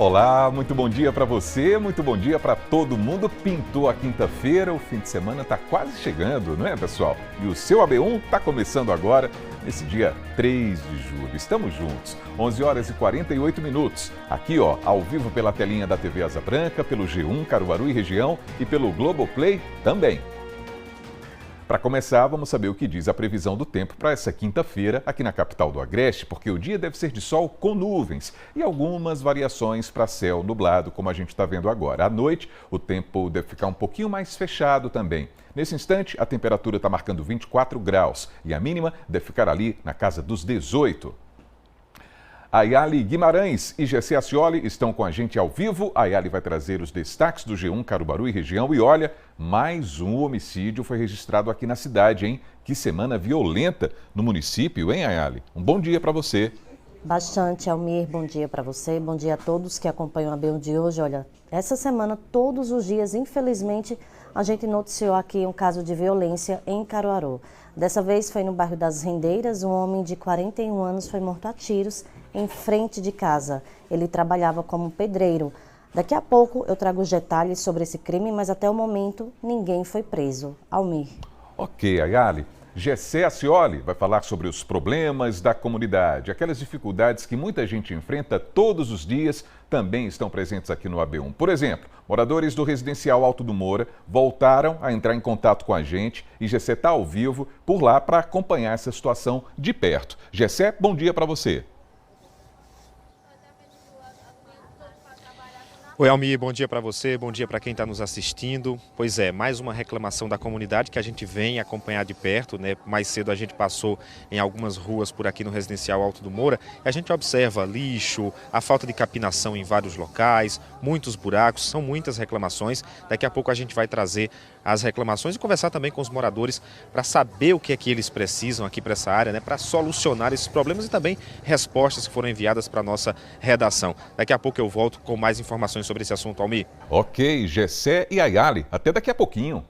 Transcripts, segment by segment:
Olá, muito bom dia para você, muito bom dia para todo mundo. Pintou a quinta-feira, o fim de semana está quase chegando, não é, pessoal? E o seu AB1 está começando agora, nesse dia 3 de julho. Estamos juntos, 11 horas e 48 minutos. Aqui, ó, ao vivo pela telinha da TV Asa Branca, pelo G1 Caruaru e região e pelo Globoplay também. Para começar, vamos saber o que diz a previsão do tempo para essa quinta-feira aqui na capital do Agreste, porque o dia deve ser de sol com nuvens e algumas variações para céu nublado, como a gente está vendo agora. À noite, o tempo deve ficar um pouquinho mais fechado também. Nesse instante, a temperatura está marcando 24 graus e a mínima deve ficar ali na casa dos 18. Ayali Guimarães e Gessé Ascioli estão com a gente ao vivo. A Ayali vai trazer os destaques do G1 Caruaru e região. E olha, mais um homicídio foi registrado aqui na cidade, hein? Que semana violenta no município, hein, Ayali? Um bom dia para você. Bastante, Almir. Bom dia para você. Bom dia a todos que acompanham a B1 de hoje. Olha, essa semana, todos os dias, infelizmente, a gente noticiou aqui um caso de violência em Caruaru. Dessa vez foi no bairro das Rendeiras. Um homem de 41 anos foi morto a tiros em frente de casa. Ele trabalhava como pedreiro. Daqui a pouco eu trago os detalhes sobre esse crime, mas até o momento ninguém foi preso. Almir. Ok, Ayali. Gessé Ascioli vai falar sobre os problemas da comunidade. Aquelas dificuldades que muita gente enfrenta todos os dias também estão presentes aqui no AB1. Por exemplo, moradores do residencial Alto do Moura voltaram a entrar em contato com a gente e Gessé está ao vivo por lá para acompanhar essa situação de perto. Gessé, bom dia para você. Oi, Almir, bom dia para você, bom dia para quem está nos assistindo. Pois é, mais uma reclamação da comunidade que a gente vem acompanhar de perto, né? Mais cedo a gente passou em algumas ruas por aqui no residencial Alto do Moura e a gente observa lixo, a falta de capinação em vários locais, muitos buracos, são muitas reclamações. Daqui a pouco a gente vai trazer as reclamações e conversar também com os moradores para saber o que é que eles precisam aqui para essa área, né? Para solucionar esses problemas e também respostas que foram enviadas para a nossa redação. Daqui a pouco eu volto com mais informações sobre esse assunto, Almir. Ok, Gessé e Ayali, até daqui a pouquinho.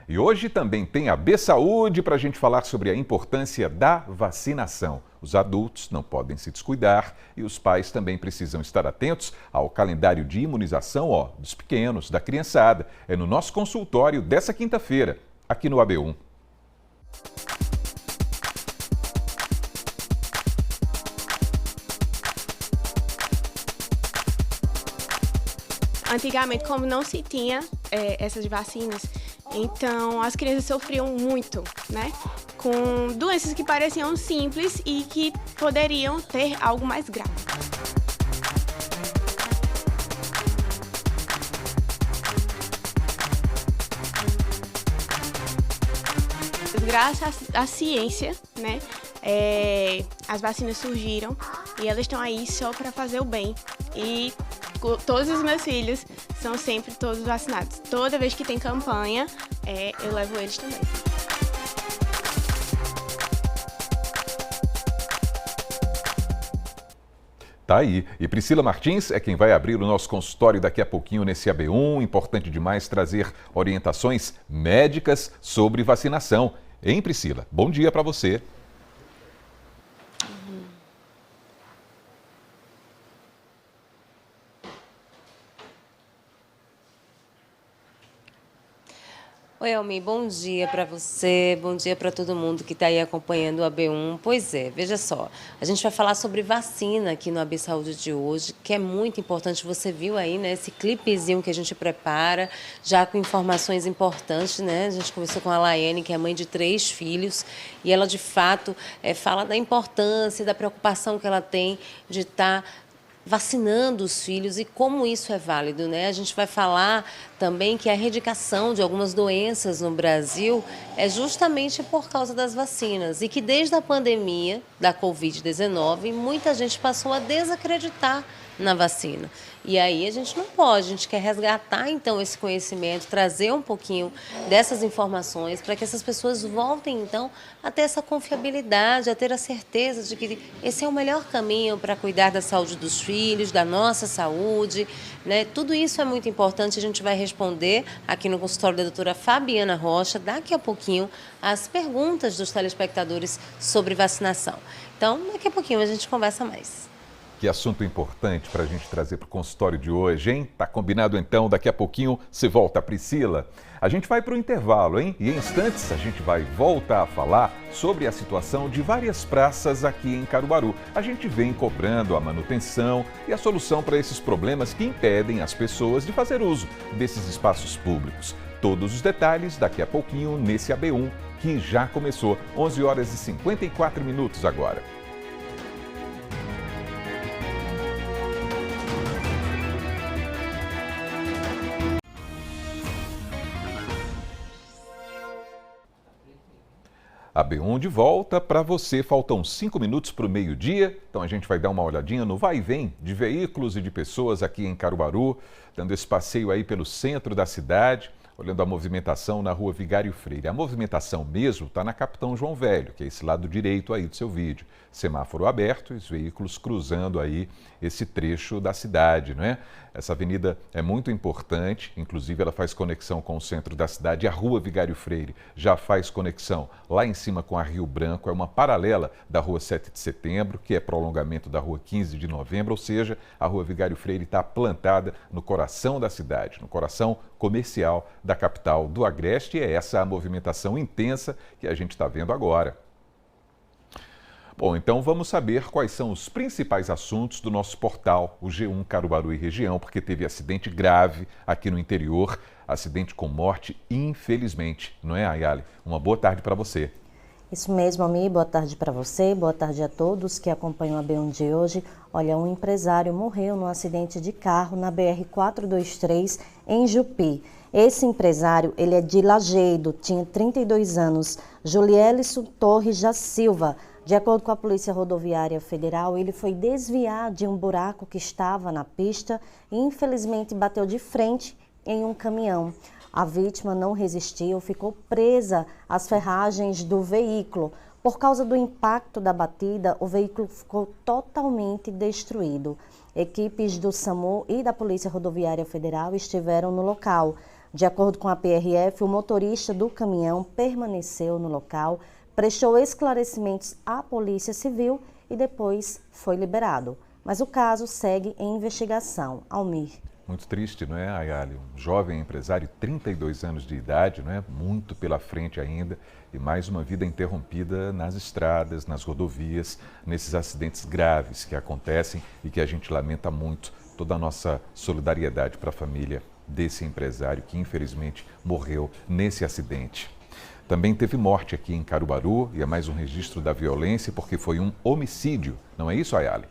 E hoje também tem a B Saúde para a gente falar sobre a importância da vacinação. Os adultos não podem se descuidar e os pais também precisam estar atentos ao calendário de imunização, dos pequenos, da criançada. É no nosso consultório dessa quinta-feira, aqui no AB1. Antigamente, como não se tinha essas vacinas, então as crianças sofriam muito, né? Com doenças que pareciam simples e que poderiam ter algo mais grave. Graças à ciência, né? As vacinas surgiram e elas estão aí só para fazer o bem. E todos os meus filhos são sempre todos vacinados. Toda vez que tem campanha, eu levo eles também. Tá aí. E Priscila Martins é quem vai abrir o nosso consultório daqui a pouquinho nesse AB1. Importante demais trazer orientações médicas sobre vacinação. Hein, Priscila? Bom dia para você. Oi, Almir, bom dia para você, bom dia para todo mundo que está aí acompanhando o AB1. Pois é, veja só, a gente vai falar sobre vacina aqui no AB Saúde de hoje, que é muito importante. Você viu aí, né, esse clipezinho que a gente prepara, já com informações importantes, né? A gente conversou com a Laiane, que é mãe de 3 filhos, e ela, de fato, fala da importância, da preocupação que ela tem de estar vacinando os filhos e como isso é válido, né? A gente vai falar também que a erradicação de algumas doenças no Brasil é justamente por causa das vacinas e que desde a pandemia da Covid-19 muita gente passou a desacreditar na vacina. E aí a gente não pode, a gente quer resgatar então esse conhecimento, trazer um pouquinho dessas informações para que essas pessoas voltem então a ter essa confiabilidade, a ter a certeza de que esse é o melhor caminho para cuidar da saúde dos filhos, da nossa saúde, né? Tudo isso é muito importante, a gente vai responder aqui no consultório da doutora Fabiana Rocha, daqui a pouquinho, as perguntas dos telespectadores sobre vacinação. Então, daqui a pouquinho a gente conversa mais. Que assunto importante para a gente trazer para o consultório de hoje, hein? Tá combinado então, daqui a pouquinho você volta, Priscila. A gente vai para o intervalo, hein? E em instantes a gente vai voltar a falar sobre a situação de várias praças aqui em Caruaru. A gente vem cobrando a manutenção e a solução para esses problemas que impedem as pessoas de fazer uso desses espaços públicos. Todos os detalhes daqui a pouquinho nesse AB1 que já começou, 11 horas e 54 minutos agora. AB1 de volta para você. Faltam 5 minutos para o meio-dia, então a gente vai dar uma olhadinha no vai e vem de veículos e de pessoas aqui em Caruaru, dando esse passeio aí pelo centro da cidade, olhando a movimentação na Rua Vigário Freire. A movimentação mesmo está na Capitão João Velho, que é esse lado direito aí do seu vídeo. Semáforo aberto e os veículos cruzando aí esse trecho da cidade, não é? Essa avenida é muito importante, inclusive ela faz conexão com o centro da cidade. A Rua Vigário Freire já faz conexão lá em cima com a Rio Branco, é uma paralela da Rua 7 de Setembro, que é prolongamento da Rua 15 de Novembro, ou seja, a Rua Vigário Freire está plantada no coração da cidade, no coração comercial da capital do Agreste, e é essa a movimentação intensa que a gente está vendo agora. Bom, então vamos saber quais são os principais assuntos do nosso portal, o G1 Caruaru e Região, porque teve acidente grave aqui no interior, acidente com morte, infelizmente, não é, Ayali? Uma boa tarde para você. Isso mesmo, Almir, boa tarde para você, boa tarde a todos que acompanham a AB1 de hoje. Olha, um empresário morreu num acidente de carro na BR-423 em Jupi. Esse empresário, ele é de Lajeado, tinha 32 anos, Julielison Torres da Silva. De acordo com a Polícia Rodoviária Federal, ele foi desviar de um buraco que estava na pista e infelizmente bateu de frente em um caminhão. A vítima não resistiu, ficou presa às ferragens do veículo. Por causa do impacto da batida, o veículo ficou totalmente destruído. Equipes do SAMU e da Polícia Rodoviária Federal estiveram no local. De acordo com a PRF, o motorista do caminhão permaneceu no local, prestou esclarecimentos à Polícia Civil e depois foi liberado. Mas o caso segue em investigação. Almir. Muito triste, não é, Ayali? Um jovem empresário, 32 anos de idade, não é? Muito pela frente ainda, e mais uma vida interrompida nas estradas, nas rodovias, nesses acidentes graves que acontecem e que a gente lamenta muito. Toda a nossa solidariedade para a família desse empresário que infelizmente morreu nesse acidente. Também teve morte aqui em Caruaru e é mais um registro da violência porque foi um homicídio, não é isso, Ayali?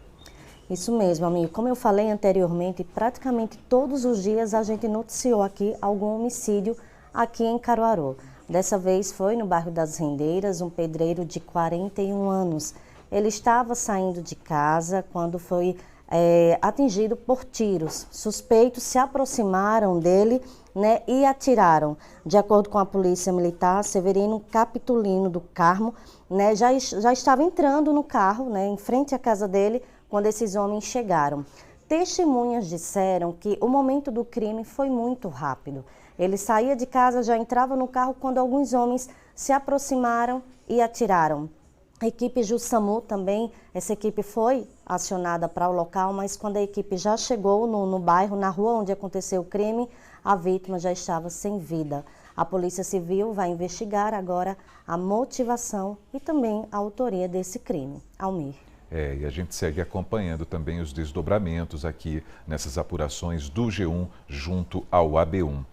Isso mesmo, amigo. Como eu falei anteriormente, praticamente todos os dias a gente noticiou aqui algum homicídio aqui em Caruaru. Dessa vez foi no bairro das Rendeiras, um pedreiro de 41 anos. Ele estava saindo de casa quando foi atingido por tiros. Suspeitos se aproximaram dele, né, e atiraram. De acordo com a Polícia Militar, Severino Capitulino do Carmo, né, já estava entrando no carro, né, em frente à casa dele, quando esses homens chegaram. Testemunhas disseram que o momento do crime foi muito rápido. Ele saía de casa, já entrava no carro quando alguns homens se aproximaram e atiraram. A equipe do SAMU também, essa equipe foi acionada para o local, mas quando a equipe já chegou no bairro, na rua onde aconteceu o crime, a vítima já estava sem vida. A Polícia Civil vai investigar agora a motivação e também a autoria desse crime. Almir. E a gente segue acompanhando também os desdobramentos aqui nessas apurações do G1 junto ao AB1.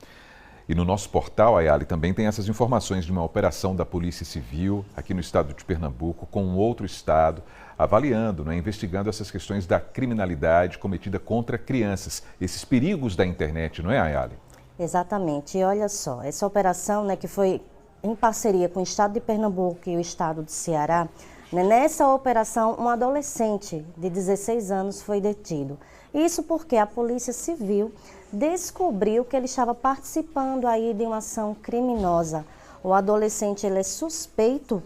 E no nosso portal, Ayali, também tem essas informações de uma operação da Polícia Civil aqui no estado de Pernambuco com um outro estado, avaliando, né, investigando essas questões da criminalidade cometida contra crianças, esses perigos da internet, não é, Ayali? Exatamente. E olha só, essa operação, né, que foi em parceria com o estado de Pernambuco e o estado de Ceará, né, nessa operação um adolescente de 16 anos foi detido. Isso porque a Polícia Civil descobriu que ele estava participando aí de uma ação criminosa. O adolescente, ele é suspeito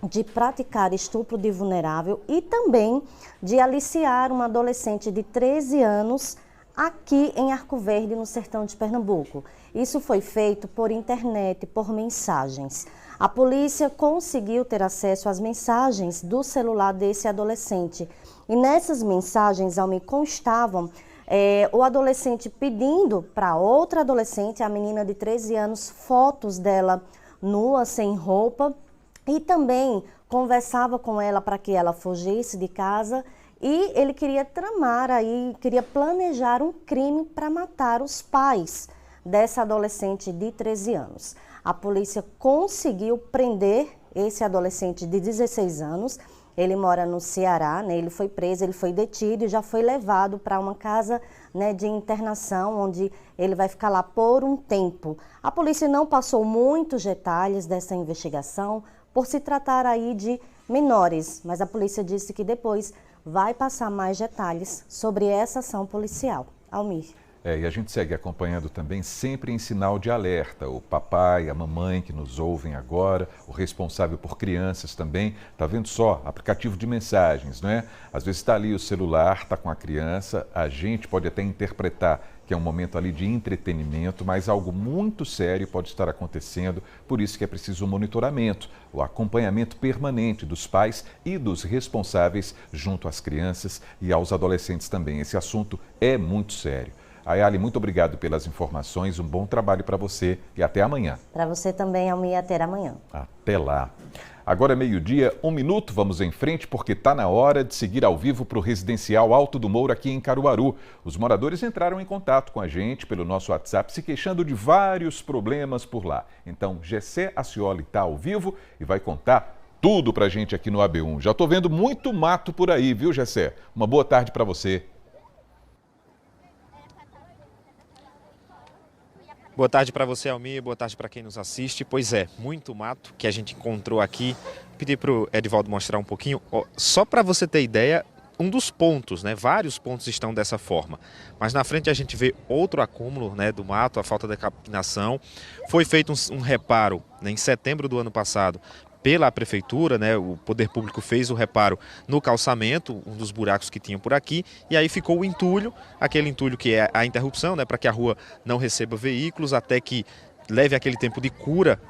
de praticar estupro de vulnerável e também de aliciar uma adolescente de 13 anos aqui em Arco Verde, no sertão de Pernambuco. Isso foi feito por internet, por mensagens. A polícia conseguiu ter acesso às mensagens do celular desse adolescente. E nessas mensagens, me constavam o adolescente pedindo para outra adolescente, a menina de 13 anos, fotos dela nua, sem roupa, e também conversava com ela para que ela fugisse de casa, e ele queria tramar aí, queria planejar um crime para matar os pais dessa adolescente de 13 anos. A polícia conseguiu prender esse adolescente de 16 anos, ele mora no Ceará, né? Ele foi preso, ele foi detido e já foi levado para uma casa, né, de internação, onde ele vai ficar lá por um tempo. A polícia não passou muitos detalhes dessa investigação, por se tratar aí de menores, mas a polícia disse que depois vai passar mais detalhes sobre essa ação policial. Almir. E a gente segue acompanhando também sempre em sinal de alerta. O papai, a mamãe que nos ouvem agora, o responsável por crianças também, tá vendo só? Aplicativo de mensagens, não é? Às vezes está ali o celular, está com a criança, a gente pode até interpretar que é um momento ali de entretenimento, mas algo muito sério pode estar acontecendo, por isso que é preciso o monitoramento, o acompanhamento permanente dos pais e dos responsáveis junto às crianças e aos adolescentes também. Esse assunto é muito sério. Ayali, muito obrigado pelas informações, um bom trabalho para você e até amanhã. Para você também, Almir, até amanhã. Até lá. Agora é meio-dia, 1 minuto, vamos em frente porque está na hora de seguir ao vivo para o Residencial Alto do Moura aqui em Caruaru. Os moradores entraram em contato com a gente pelo nosso WhatsApp se queixando de vários problemas por lá. Então, Gessé Acioli está ao vivo e vai contar tudo para a gente aqui no AB1. Já estou vendo muito mato por aí, viu, Gessé? Uma boa tarde para você. Boa tarde para você, Almir, boa tarde para quem nos assiste. Pois é, muito mato que a gente encontrou aqui. Pedi para o Edivaldo mostrar um pouquinho, só para você ter ideia, um dos pontos, né? Vários pontos estão dessa forma. Mas na frente a gente vê outro acúmulo, né, do mato, a falta de capinação. Foi feito um reparo, né, em setembro do ano passado pela prefeitura, né, o poder público fez o reparo no calçamento, um dos buracos que tinham por aqui, e aí ficou o entulho, aquele entulho que é a interrupção, né, para que a rua não receba veículos, até que leve aquele tempo de cura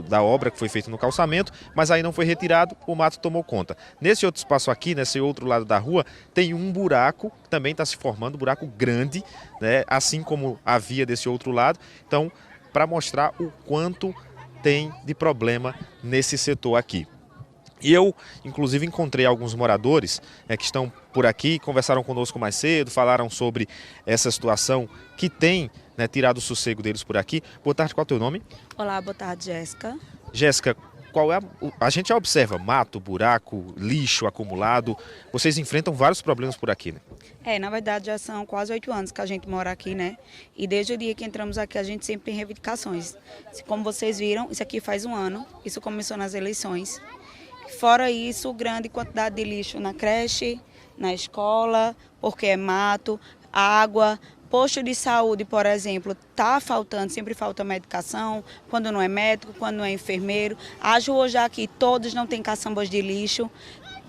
da obra que foi feita no calçamento, mas aí não foi retirado, o mato tomou conta. Nesse outro espaço aqui, nesse outro lado da rua, tem um buraco, que também está se formando, um buraco grande, né, assim como havia desse outro lado, então, para mostrar o quanto tem de problema nesse setor aqui. E eu, inclusive, encontrei alguns moradores que estão por aqui, conversaram conosco mais cedo, falaram sobre essa situação que tem, né, tirado o sossego deles por aqui. Boa tarde, qual é o teu nome? Olá, boa tarde, Jéssica. Jéssica, qual é a gente já observa mato, buraco, lixo acumulado. Vocês enfrentam vários problemas por aqui, né? Na verdade já são quase 8 anos que a gente mora aqui, né? E desde o dia que entramos aqui a gente sempre tem reivindicações. Como vocês viram, isso aqui faz um ano, isso começou nas eleições. Fora isso, grande quantidade de lixo na creche, na escola, porque é mato, água. Posto de saúde, por exemplo, está faltando, sempre falta medicação, quando não é médico, quando não é enfermeiro. As ruas já aqui, todos não têm caçambas de lixo,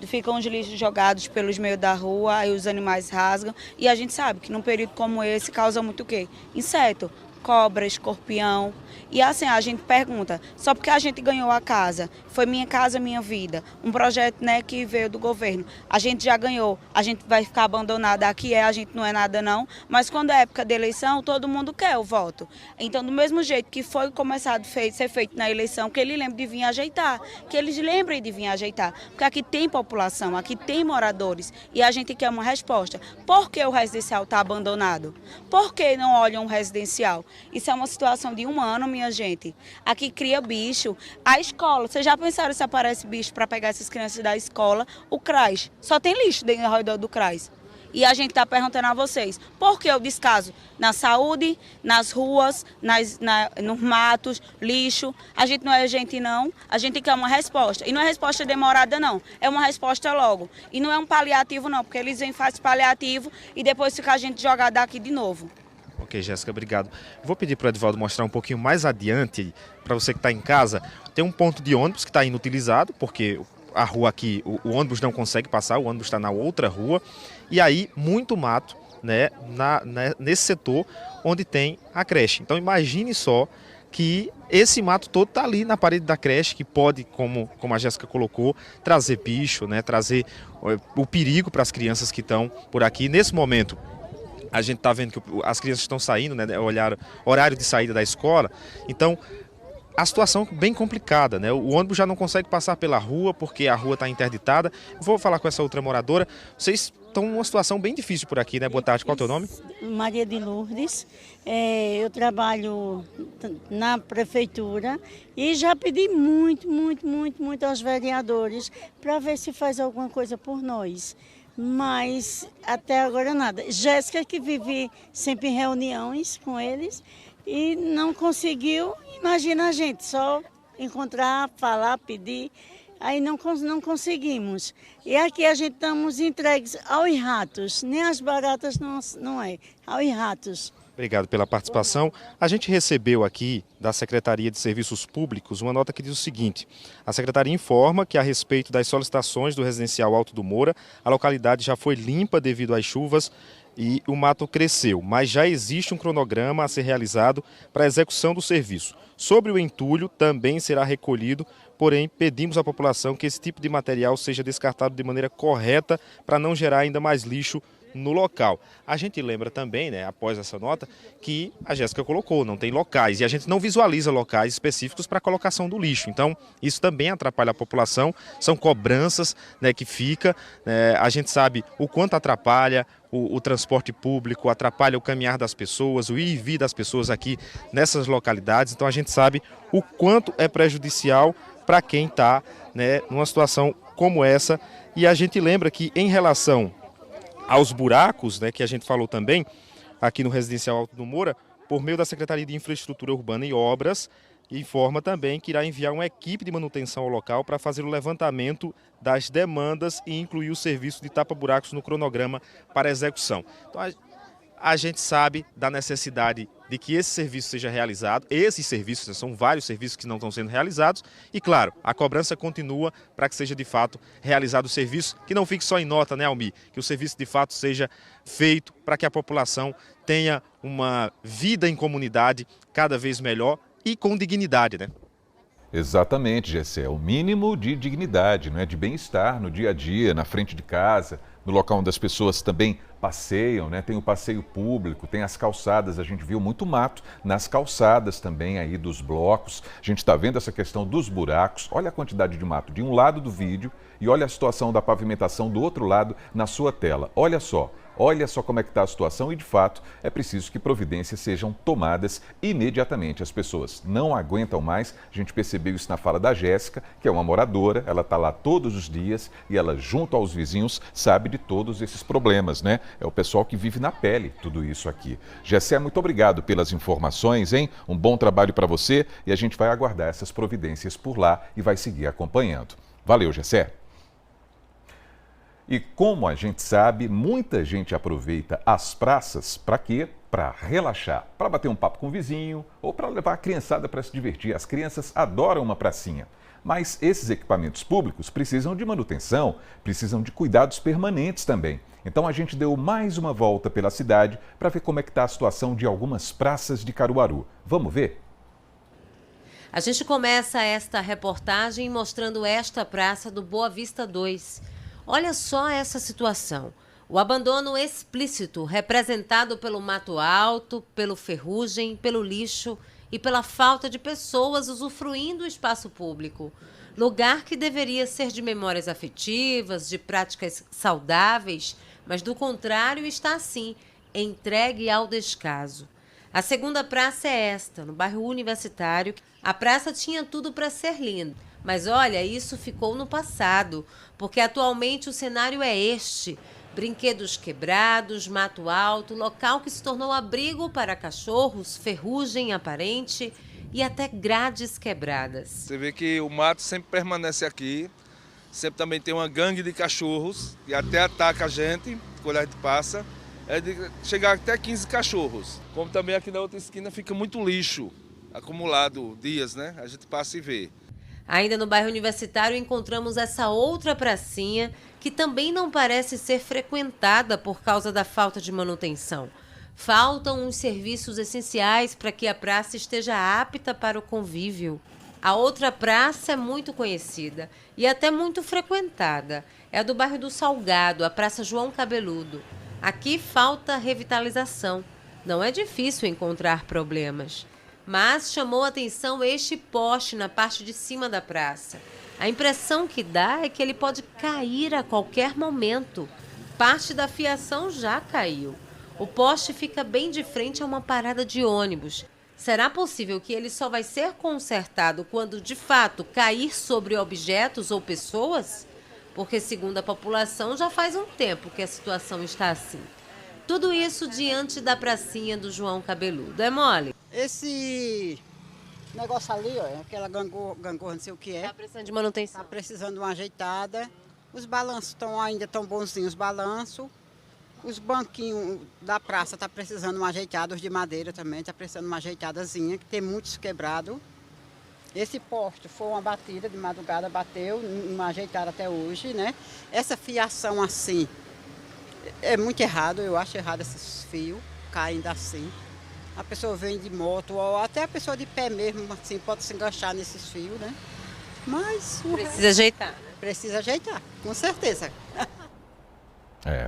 ficam os lixos jogados pelos meios da rua, aí os animais rasgam. E a gente sabe que num período como esse causa muito o quê? Inseto, cobra, escorpião. E assim, a gente pergunta, só porque a gente ganhou a casa, foi Minha Casa Minha Vida, um projeto, né, que veio do governo, a gente já ganhou, a gente vai ficar abandonada aqui, a gente não é nada não, mas quando é época de eleição, todo mundo quer o voto. Então, do mesmo jeito que foi começado a ser feito na eleição, que ele lembre de vir ajeitar, que eles lembrem de vir ajeitar, porque aqui tem população, aqui tem moradores, e a gente quer uma resposta. Por que o residencial está abandonado? Por que não olham o residencial? Isso é uma situação de um ano, minha gente. Aqui cria bicho. A escola, vocês já pensaram se aparece bicho para pegar essas crianças da escola? O CRAS, só tem lixo dentro ao redor do CRAS. E a gente está perguntando a vocês, por que o descaso? Na saúde, nas ruas, nos matos, lixo. A gente não é gente não, a gente quer uma resposta. E não é resposta demorada não, é uma resposta logo. E não é um paliativo não, porque eles vêm fazem paliativo e depois fica a gente jogar daqui de novo. Ok, Jéssica, obrigado. Vou pedir para o Edivaldo mostrar um pouquinho mais adiante, para você que está em casa. Tem um ponto de ônibus que está inutilizado, porque a rua aqui, o ônibus não consegue passar, o ônibus está na outra rua. E aí, muito mato, né, nesse setor onde tem a creche. Então imagine só que esse mato todo está ali na parede da creche, que pode, como a Jéssica colocou, trazer bicho, né, trazer o perigo para as crianças que estão por aqui. Nesse momento, a gente está vendo que as crianças estão saindo, né, horário de saída da escola, então a situação é bem complicada, né? O ônibus já não consegue passar pela rua porque a rua está interditada. Vou falar com essa outra moradora. Vocês estão numa situação bem difícil por aqui, né? Boa tarde, qual é o teu nome? Maria de Lourdes. Eu trabalho na prefeitura e já pedi muito aos vereadores para ver se faz alguma coisa por nós. Mas até agora nada. Jéssica, que vive sempre em reuniões com eles e não conseguiu, imagina a gente, só encontrar, falar, pedir, aí não conseguimos. E aqui a gente estamos entregues aos ratos, nem as baratas não é, aos ratos. Obrigado pela participação. A gente recebeu aqui da Secretaria de Serviços Públicos uma nota que diz o seguinte: a Secretaria informa que a respeito das solicitações do residencial Alto do Moura, a localidade já foi limpa devido às chuvas e o mato cresceu, mas já existe um cronograma a ser realizado para a execução do serviço. Sobre o entulho também será recolhido, porém pedimos à população que esse tipo de material seja descartado de maneira correta para não gerar ainda mais lixo no local. A gente lembra também, né, após essa nota, que a Jéssica colocou, não tem locais, e a gente não visualiza locais específicos para a colocação do lixo. Então, isso também atrapalha a população, são cobranças, né, que fica, a gente sabe o quanto atrapalha o transporte público, atrapalha o caminhar das pessoas, o ir e vir das pessoas aqui nessas localidades. Então, a gente sabe o quanto é prejudicial para quem está, né, numa situação como essa. E a gente lembra que, em relação aos buracos, né, que a gente falou também aqui no Residencial Alto do Moura, por meio da Secretaria de Infraestrutura Urbana e Obras, informa também que irá enviar uma equipe de manutenção ao local para fazer o levantamento das demandas e incluir o serviço de tapa-buracos no cronograma para execução. Então, a gente sabe da necessidade de que esse serviço seja realizado. Esses serviços, são vários serviços que não estão sendo realizados. E, claro, a cobrança continua para que seja, de fato, realizado o serviço, que não fique só em nota, né, Almi? Que o serviço, de fato, seja feito para que a população tenha uma vida em comunidade cada vez melhor e com dignidade, né? Exatamente, Gessé. O mínimo de dignidade, não é? De bem-estar no dia a dia, na frente de casa, no local onde as pessoas também passeiam, né? Tem o passeio público, tem as calçadas, a gente viu muito mato nas calçadas também aí dos blocos. A gente está vendo essa questão dos buracos. Olha a quantidade de mato de um lado do vídeo e olha a situação da pavimentação do outro lado na sua tela. Olha só como é que está a situação e, de fato, é preciso que providências sejam tomadas imediatamente. As pessoas não aguentam mais. A gente percebeu isso na fala da Jéssica, que é uma moradora, ela está lá todos os dias e ela, junto aos vizinhos, sabe de todos esses problemas, né? É o pessoal que vive na pele tudo isso aqui. Gessé, muito obrigado pelas informações, hein? Um bom trabalho para você e a gente vai aguardar essas providências por lá e vai seguir acompanhando. Valeu, Gessé. E como a gente sabe, muita gente aproveita as praças para quê? Para relaxar, para bater um papo com o vizinho ou para levar a criançada para se divertir. As crianças adoram uma pracinha. Mas esses equipamentos públicos precisam de manutenção, precisam de cuidados permanentes também. Então a gente deu mais uma volta pela cidade para ver como é que está a situação de algumas praças de Caruaru. Vamos ver? A gente começa esta reportagem mostrando esta praça do Boa Vista 2. Olha só essa situação. O abandono explícito, representado pelo mato alto, pelo ferrugem, pelo lixo e pela falta de pessoas usufruindo do espaço público. Lugar que deveria ser de memórias afetivas, de práticas saudáveis, mas do contrário está assim, entregue ao descaso. A segunda praça é esta, no bairro Universitário. A praça tinha tudo para ser linda. Mas olha, isso ficou no passado, porque atualmente o cenário é este. Brinquedos quebrados, mato alto, local que se tornou abrigo para cachorros, ferrugem aparente e até grades quebradas. Você vê que o mato sempre permanece aqui, sempre também tem uma gangue de cachorros que até ataca a gente quando a gente passa. É de chegar até 15 cachorros. Como também aqui na outra esquina fica muito lixo acumulado dias, né? A gente passa e vê. Ainda no bairro Universitário encontramos essa outra pracinha que também não parece ser frequentada por causa da falta de manutenção. Faltam uns serviços essenciais para que a praça esteja apta para o convívio. A outra praça é muito conhecida e até muito frequentada. É a do bairro do Salgado, a Praça João Cabeludo. Aqui falta revitalização. Não é difícil encontrar problemas. Mas chamou a atenção este poste na parte de cima da praça. A impressão que dá é que ele pode cair a qualquer momento. Parte da fiação já caiu. O poste fica bem de frente a uma parada de ônibus. Será possível que ele só vai ser consertado quando, de fato, cair sobre objetos ou pessoas? Porque, segundo a população, já faz um tempo que a situação está assim. Tudo isso diante da pracinha do João Cabeludo. É mole? Esse negócio ali, ó, aquela gangorra, não sei o que é. Está precisando de manutenção. Está precisando de uma ajeitada. Os balanços ainda estão bonzinhos, os balanços. Os banquinhos da praça estão precisando de uma ajeitada, os de madeira também está precisando de uma ajeitadazinha, que tem muitos quebrados. Esse poste foi uma batida de madrugada, bateu, não ajeitaram até hoje, né? Essa fiação assim, é muito errado, eu acho errado esses fios caindo assim. A pessoa vem de moto, ou até a pessoa de pé mesmo, assim, pode se enganchar nesses fios, né? Mas... Precisa ajeitar. Precisa ajeitar, com certeza.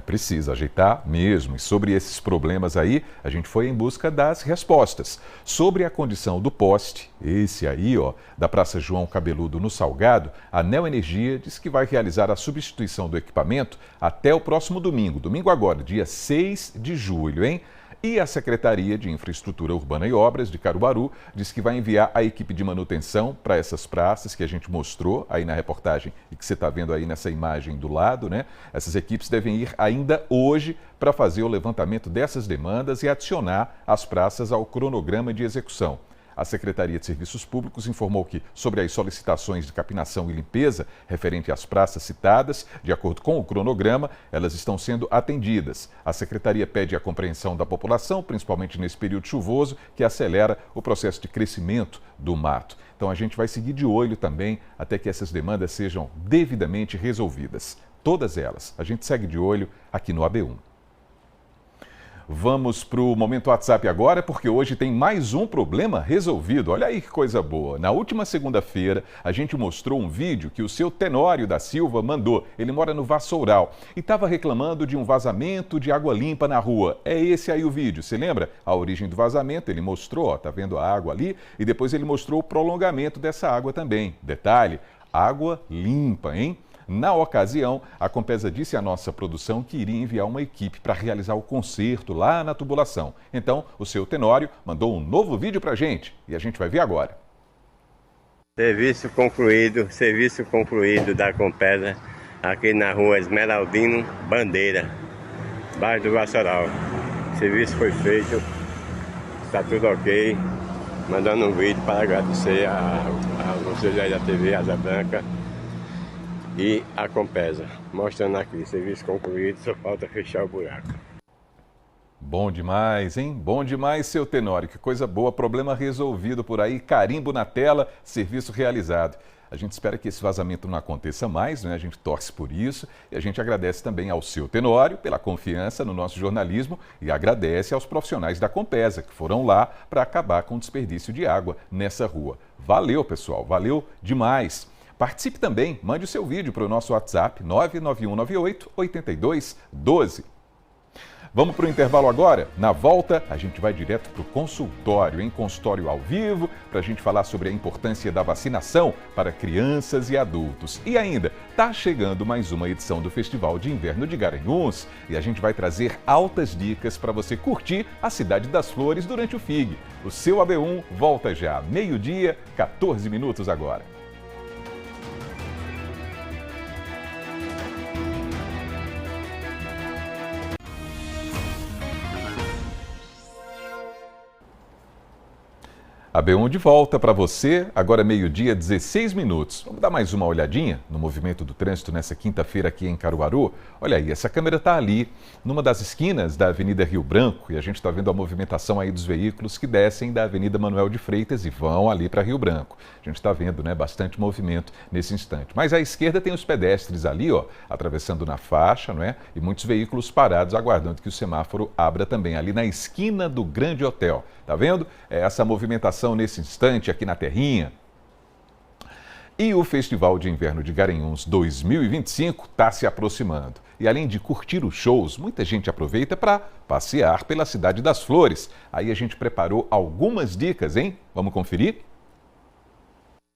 Precisa ajeitar mesmo. E sobre esses problemas aí, a gente foi em busca das respostas. Sobre a condição do poste, esse aí, ó, da Praça João Cabeludo no Salgado, a Neoenergia diz que vai realizar a substituição do equipamento até o próximo domingo. Domingo agora, dia 6 de julho, hein? E a Secretaria de Infraestrutura Urbana e Obras de Caruaru diz que vai enviar a equipe de manutenção para essas praças que a gente mostrou aí na reportagem e que você está vendo aí nessa imagem do lado, né? Essas equipes devem ir ainda hoje para fazer o levantamento dessas demandas e adicionar as praças ao cronograma de execução. A Secretaria de Serviços Públicos informou que, sobre as solicitações de capinação e limpeza referente às praças citadas, de acordo com o cronograma, elas estão sendo atendidas. A Secretaria pede a compreensão da população, principalmente nesse período chuvoso, que acelera o processo de crescimento do mato. Então a gente vai seguir de olho também até que essas demandas sejam devidamente resolvidas. Todas elas. A gente segue de olho aqui no AB1. Vamos para o Momento WhatsApp agora, porque hoje tem mais um problema resolvido. Olha aí que coisa boa. Na última segunda-feira, a gente mostrou um vídeo que o seu Tenório da Silva mandou. Ele mora no Vassoural e estava reclamando de um vazamento de água limpa na rua. É esse aí o vídeo. Você lembra? A origem do vazamento, ele mostrou, ó, tá vendo a água ali? E depois ele mostrou o prolongamento dessa água também. Detalhe, água limpa, hein? Na ocasião, a Compesa disse à nossa produção que iria enviar uma equipe para realizar o conserto lá na tubulação. Então, o seu Tenório mandou um novo vídeo para a gente e a gente vai ver agora. Serviço concluído da Compesa aqui na rua Esmeraldino Bandeira, bairro do Vassoural. O serviço foi feito, está tudo ok. Mandando um vídeo para agradecer a vocês aí da TV Asa Branca e a Compesa, mostrando aqui, serviço concluído, só falta fechar o buraco. Bom demais, hein? Bom demais, seu Tenório, que coisa boa, problema resolvido por aí, carimbo na tela, serviço realizado. A gente espera que esse vazamento não aconteça mais, né? A gente torce por isso e a gente agradece também ao seu Tenório pela confiança no nosso jornalismo e agradece aos profissionais da Compesa que foram lá para acabar com o desperdício de água nessa rua. Valeu, pessoal, valeu demais. Participe também, mande o seu vídeo para o nosso WhatsApp 99198-8212. Vamos para o intervalo agora? Na volta, a gente vai direto para o consultório, em consultório ao vivo, para a gente falar sobre a importância da vacinação para crianças e adultos. E ainda, está chegando mais uma edição do Festival de Inverno de Garanhuns e a gente vai trazer altas dicas para você curtir a Cidade das Flores durante o FIG. O seu AB1 volta já, meio-dia, 14 minutos agora. A B1 de volta para você, agora meio-dia, 16 minutos. Vamos dar mais uma olhadinha no movimento do trânsito nessa quinta-feira aqui em Caruaru? Olha aí, essa câmera está ali, numa das esquinas da Avenida Rio Branco, e a gente está vendo a movimentação aí dos veículos que descem da Avenida Manuel de Freitas e vão ali para Rio Branco. A gente está vendo, né, bastante movimento nesse instante. Mas à esquerda tem os pedestres ali, ó, atravessando na faixa, não é? E muitos veículos parados aguardando que o semáforo abra também, ali na esquina do Grande Hotel. Tá vendo? Essa movimentação nesse instante aqui na terrinha. E o Festival de Inverno de Garanhuns 2025 está se aproximando. E além de curtir os shows, muita gente aproveita para passear pela Cidade das Flores. Aí a gente preparou algumas dicas, hein? Vamos conferir?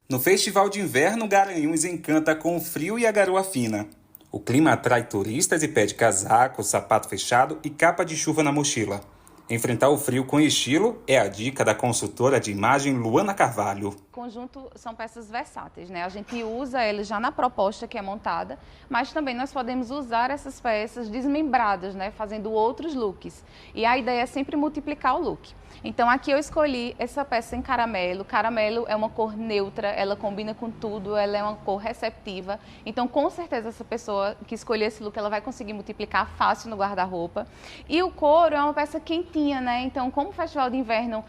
No Festival de Inverno, Garanhuns encanta com o frio e a garoa fina. O clima atrai turistas e pede casaco, sapato fechado e capa de chuva na mochila. Enfrentar o frio com estilo é a dica da consultora de imagem Luana Carvalho. O conjunto são peças versáteis, né? A gente usa eles já na proposta que é montada, mas também nós podemos usar essas peças desmembradas, né? Fazendo outros looks. E a ideia é sempre multiplicar o look. Então aqui eu escolhi essa peça em caramelo. Caramelo é uma cor neutra, ela combina com tudo, ela é uma cor receptiva. Então com certeza essa pessoa que escolher esse look, ela vai conseguir multiplicar fácil no guarda-roupa. E o couro é uma peça quentinha, né? Então como o Festival de Inverno,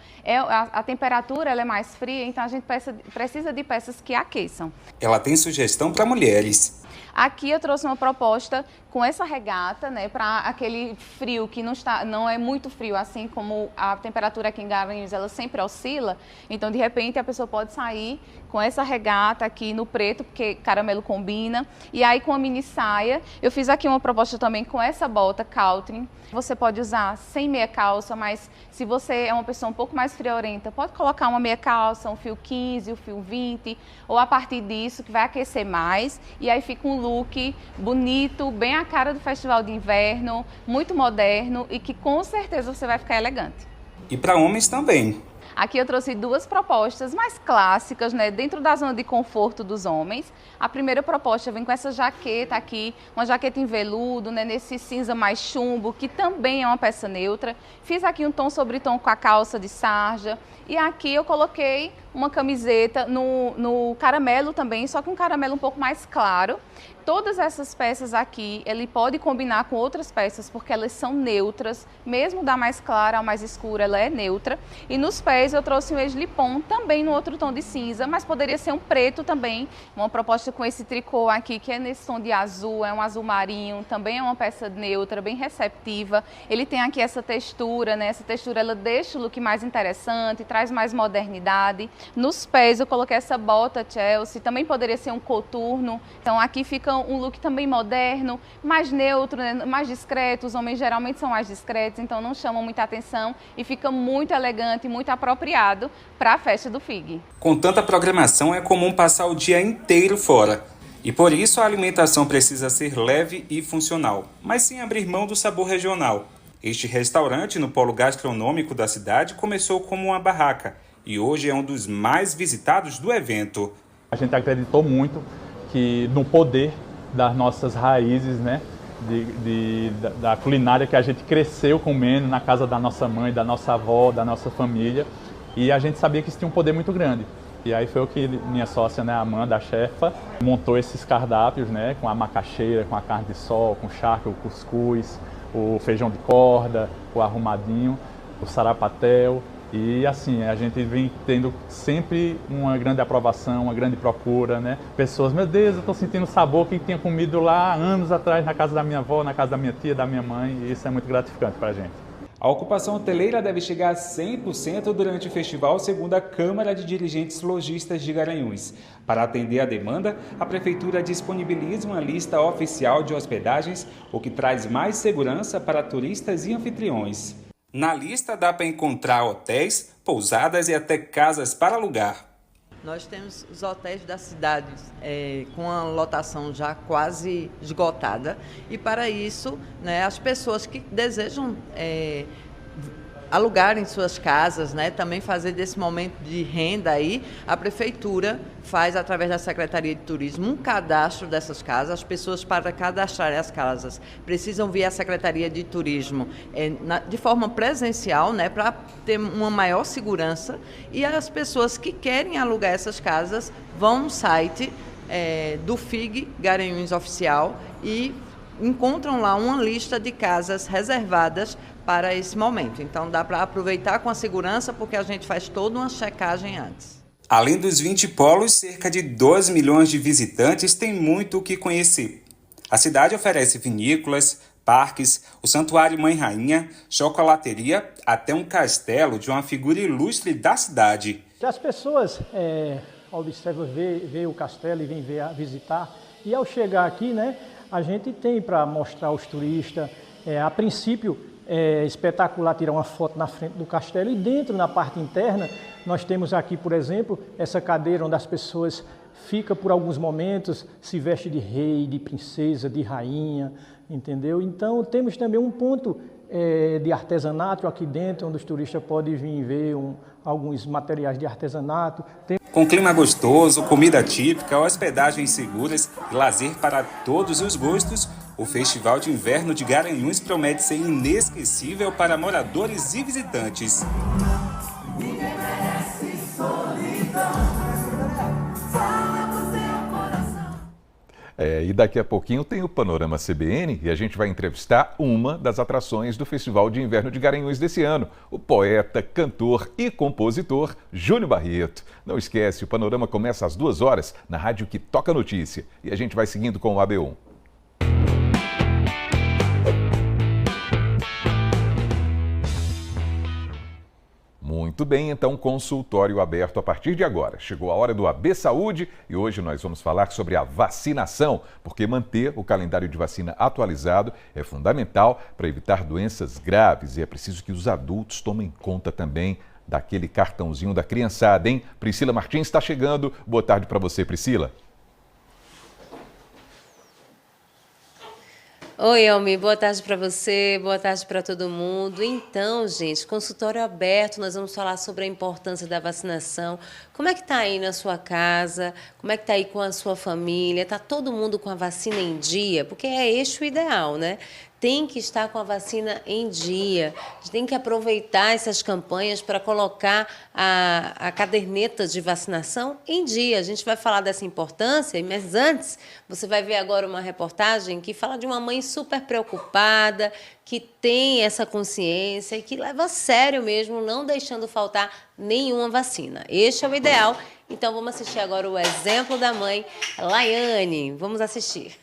a temperatura ela é mais fria, então a gente precisa de peças que aqueçam. Ela tem sugestão para mulheres. Aqui eu trouxe uma proposta com essa regata, né, para aquele frio que não é muito frio, assim como a temperatura aqui em Garanhuns, ela sempre oscila. Então, de repente, a pessoa pode sair com essa regata aqui no preto, porque caramelo combina. E aí, com a mini saia, eu fiz aqui uma proposta também com essa bota Caltrim. Você pode usar sem meia calça, mas se você é uma pessoa um pouco mais friorenta, pode colocar uma meia calça, um fio 15, um fio 20, ou a partir disso, que vai aquecer mais. E aí fica um look bonito, bem a cara do Festival de Inverno, muito moderno e que com certeza você vai ficar elegante. E para homens também. Aqui eu trouxe duas propostas mais clássicas, né, dentro da zona de conforto dos homens. A primeira proposta vem com essa jaqueta aqui, uma jaqueta em veludo, né, nesse cinza mais chumbo, que também é uma peça neutra. Fiz aqui um tom sobre tom com a calça de sarja. E aqui eu coloquei uma camiseta no caramelo também, só que um caramelo um pouco mais claro. Todas essas peças aqui, ele pode combinar com outras peças porque elas são neutras, mesmo da mais clara ao mais escura, ela é neutra. E nos pés eu trouxe um eslipon, também no outro tom de cinza, mas poderia ser um preto também. Uma proposta com esse tricô aqui, que é nesse tom de azul, é um azul marinho, também é uma peça neutra, bem receptiva. Ele tem aqui essa textura, né? Essa textura ela deixa o look mais interessante, traz mais modernidade. Nos pés eu coloquei essa bota Chelsea, também poderia ser um coturno. Então aqui fica um look também moderno, mais neutro, né? Mais discreto. Os homens geralmente são mais discretos, então não chamam muita atenção e fica muito elegante, muito apropriado para a festa do FIG. Com tanta programação é comum passar o dia inteiro fora. E por isso a alimentação precisa ser leve e funcional, mas sem abrir mão do sabor regional. Este restaurante no polo gastronômico da cidade começou como uma barraca e hoje é um dos mais visitados do evento. A gente acreditou muito no poder das nossas raízes, né? Da culinária que a gente cresceu comendo na casa da nossa mãe, da nossa avó, da nossa família. E a gente sabia que isso tinha um poder muito grande. E aí foi o que minha sócia, né, Amanda, a chefa, montou esses cardápios, né, com a macaxeira, com a carne de sol, com charque, o cuscuz, o feijão de corda, o arrumadinho, o sarapatel. E assim, a gente vem tendo sempre uma grande aprovação, uma grande procura, né? Pessoas, meu Deus, eu estou sentindo o sabor que tinha comido lá anos atrás na casa da minha avó, na casa da minha tia, da minha mãe, e isso é muito gratificante para a gente. A ocupação hoteleira deve chegar a 100% durante o festival, segundo a Câmara de Dirigentes Lojistas de Garanhuns. Para atender a demanda, a Prefeitura disponibiliza uma lista oficial de hospedagens, o que traz mais segurança para turistas e anfitriões. Na lista dá para encontrar hotéis, pousadas e até casas para alugar. Nós temos os hotéis da cidade com a lotação já quase esgotada e para isso, né, as pessoas que desejam alugarem suas casas, né? Também fazer desse momento de renda aí, a prefeitura faz através da Secretaria de Turismo um cadastro dessas casas. As pessoas para cadastrar as casas precisam vir à Secretaria de Turismo de forma presencial, né? Para ter uma maior segurança, e as pessoas que querem alugar essas casas vão no site do FIG Garanhuns Oficial e encontram lá uma lista de casas reservadas para esse momento. Então dá para aproveitar com a segurança, porque a gente faz toda uma checagem antes. Além dos 20 polos, cerca de 2 milhões de visitantes têm muito o que conhecer. A cidade oferece vinícolas, parques, o Santuário Mãe Rainha, chocolateria, até um castelo de uma figura ilustre da cidade. As pessoas observam, vê o castelo e vêm visitar, e ao chegar aqui, né, a gente tem para mostrar aos turistas, a princípio, é espetacular tirar uma foto na frente do castelo, e dentro, na parte interna, nós temos aqui, por exemplo, essa cadeira onde as pessoas ficam por alguns momentos, se vestem de rei, de princesa, de rainha, entendeu? Então temos também um ponto de artesanato aqui dentro, onde os turistas podem vir ver alguns materiais de artesanato. Com clima gostoso, comida típica, hospedagens seguras e lazer para todos os gostos, o Festival de Inverno de Garanhuns promete ser inesquecível para moradores e visitantes. E daqui a pouquinho tem o Panorama CBN e a gente vai entrevistar uma das atrações do Festival de Inverno de Garanhuns desse ano, o poeta, cantor e compositor Júnior Barreto. Não esquece, o Panorama começa às 2h na rádio que toca notícia, e a gente vai seguindo com o AB1. Muito bem, então, consultório aberto a partir de agora. Chegou a hora do AB Saúde e hoje nós vamos falar sobre a vacinação, porque manter o calendário de vacina atualizado é fundamental para evitar doenças graves, e é preciso que os adultos tomem conta também daquele cartãozinho da criançada, hein? Priscila Martins está chegando. Boa tarde para você, Priscila. Oi, Elmi, boa tarde para você, boa tarde para todo mundo. Então, gente, consultório aberto, nós vamos falar sobre a importância da vacinação. Como é que está aí na sua casa? Como é que está aí com a sua família? Está todo mundo com a vacina em dia? Porque é esse o ideal, né? Tem que estar com a vacina em dia. A gente tem que aproveitar essas campanhas para colocar a caderneta de vacinação em dia. A gente vai falar dessa importância, mas antes você vai ver agora uma reportagem que fala de uma mãe super preocupada, que tem essa consciência e que leva a sério mesmo, não deixando faltar nenhuma vacina. Este é o ideal. Então vamos assistir agora o exemplo da mãe Laiane. Vamos assistir.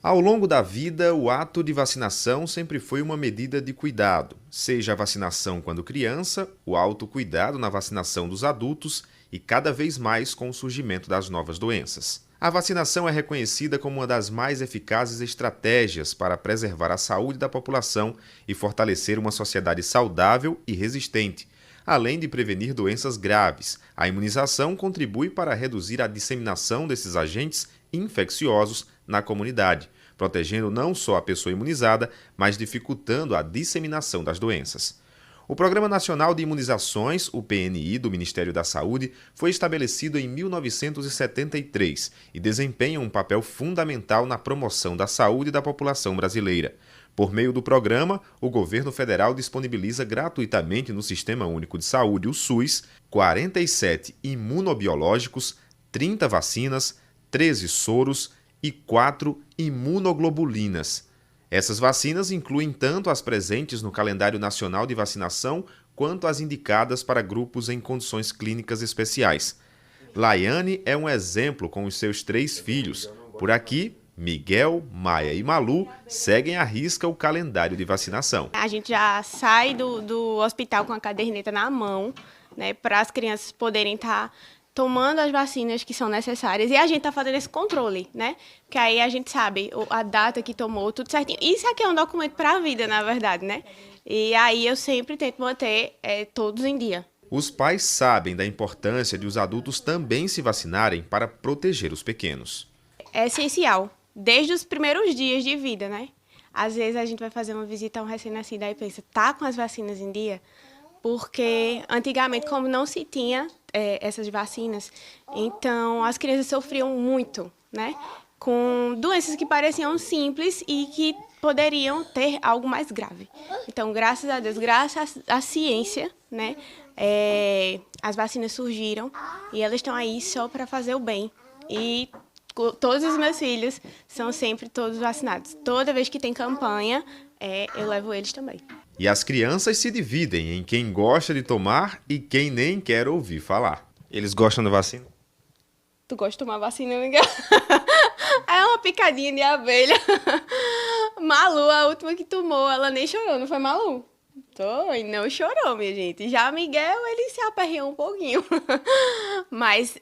Ao longo da vida, o ato de vacinação sempre foi uma medida de cuidado, seja a vacinação quando criança, o autocuidado na vacinação dos adultos e cada vez mais com o surgimento das novas doenças. A vacinação é reconhecida como uma das mais eficazes estratégias para preservar a saúde da população e fortalecer uma sociedade saudável e resistente. Além de prevenir doenças graves, a imunização contribui para reduzir a disseminação desses agentes infecciosos na comunidade, protegendo não só a pessoa imunizada, mas dificultando a disseminação das doenças. O Programa Nacional de Imunizações, o PNI, do Ministério da Saúde, foi estabelecido em 1973 e desempenha um papel fundamental na promoção da saúde da população brasileira. Por meio do programa, o governo federal disponibiliza gratuitamente no Sistema Único de Saúde, o SUS, 47 imunobiológicos, 30 vacinas, 13 soros e 4 imunoglobulinas. Essas vacinas incluem tanto as presentes no calendário nacional de vacinação quanto as indicadas para grupos em condições clínicas especiais. Laiane é um exemplo com os seus 3 filhos. Por aqui, Miguel, Maia e Malu seguem à risca o calendário de vacinação. A gente já sai do hospital com a caderneta na mão, né, para as crianças poderem estar tomando as vacinas que são necessárias, e a gente está fazendo esse controle, né? Porque aí a gente sabe a data que tomou, tudo certinho. Isso aqui é um documento para a vida, na verdade, né? E aí eu sempre tento manter todos em dia. Os pais sabem da importância de os adultos também se vacinarem para proteger os pequenos. É essencial, desde os primeiros dias de vida, né? Às vezes a gente vai fazer uma visita a um recém-nascido e pensa, tá com as vacinas em dia? Porque antigamente, como não se tinha essas vacinas, então as crianças sofriam muito, né? Com doenças que pareciam simples e que poderiam ter algo mais grave. Então, graças a Deus, graças à ciência, né, as vacinas surgiram e elas estão aí só para fazer o bem. E todos os meus filhos são sempre todos vacinados. Toda vez que tem campanha, eu levo eles também. E as crianças se dividem em quem gosta de tomar e quem nem quer ouvir falar. Eles gostam da vacina? Tu gosta de tomar vacina, Miguel? É uma picadinha de abelha. Malu, a última que tomou, ela nem chorou, não foi, Malu? Foi, não chorou, minha gente. Já Miguel, ele se aperreou um pouquinho. Mas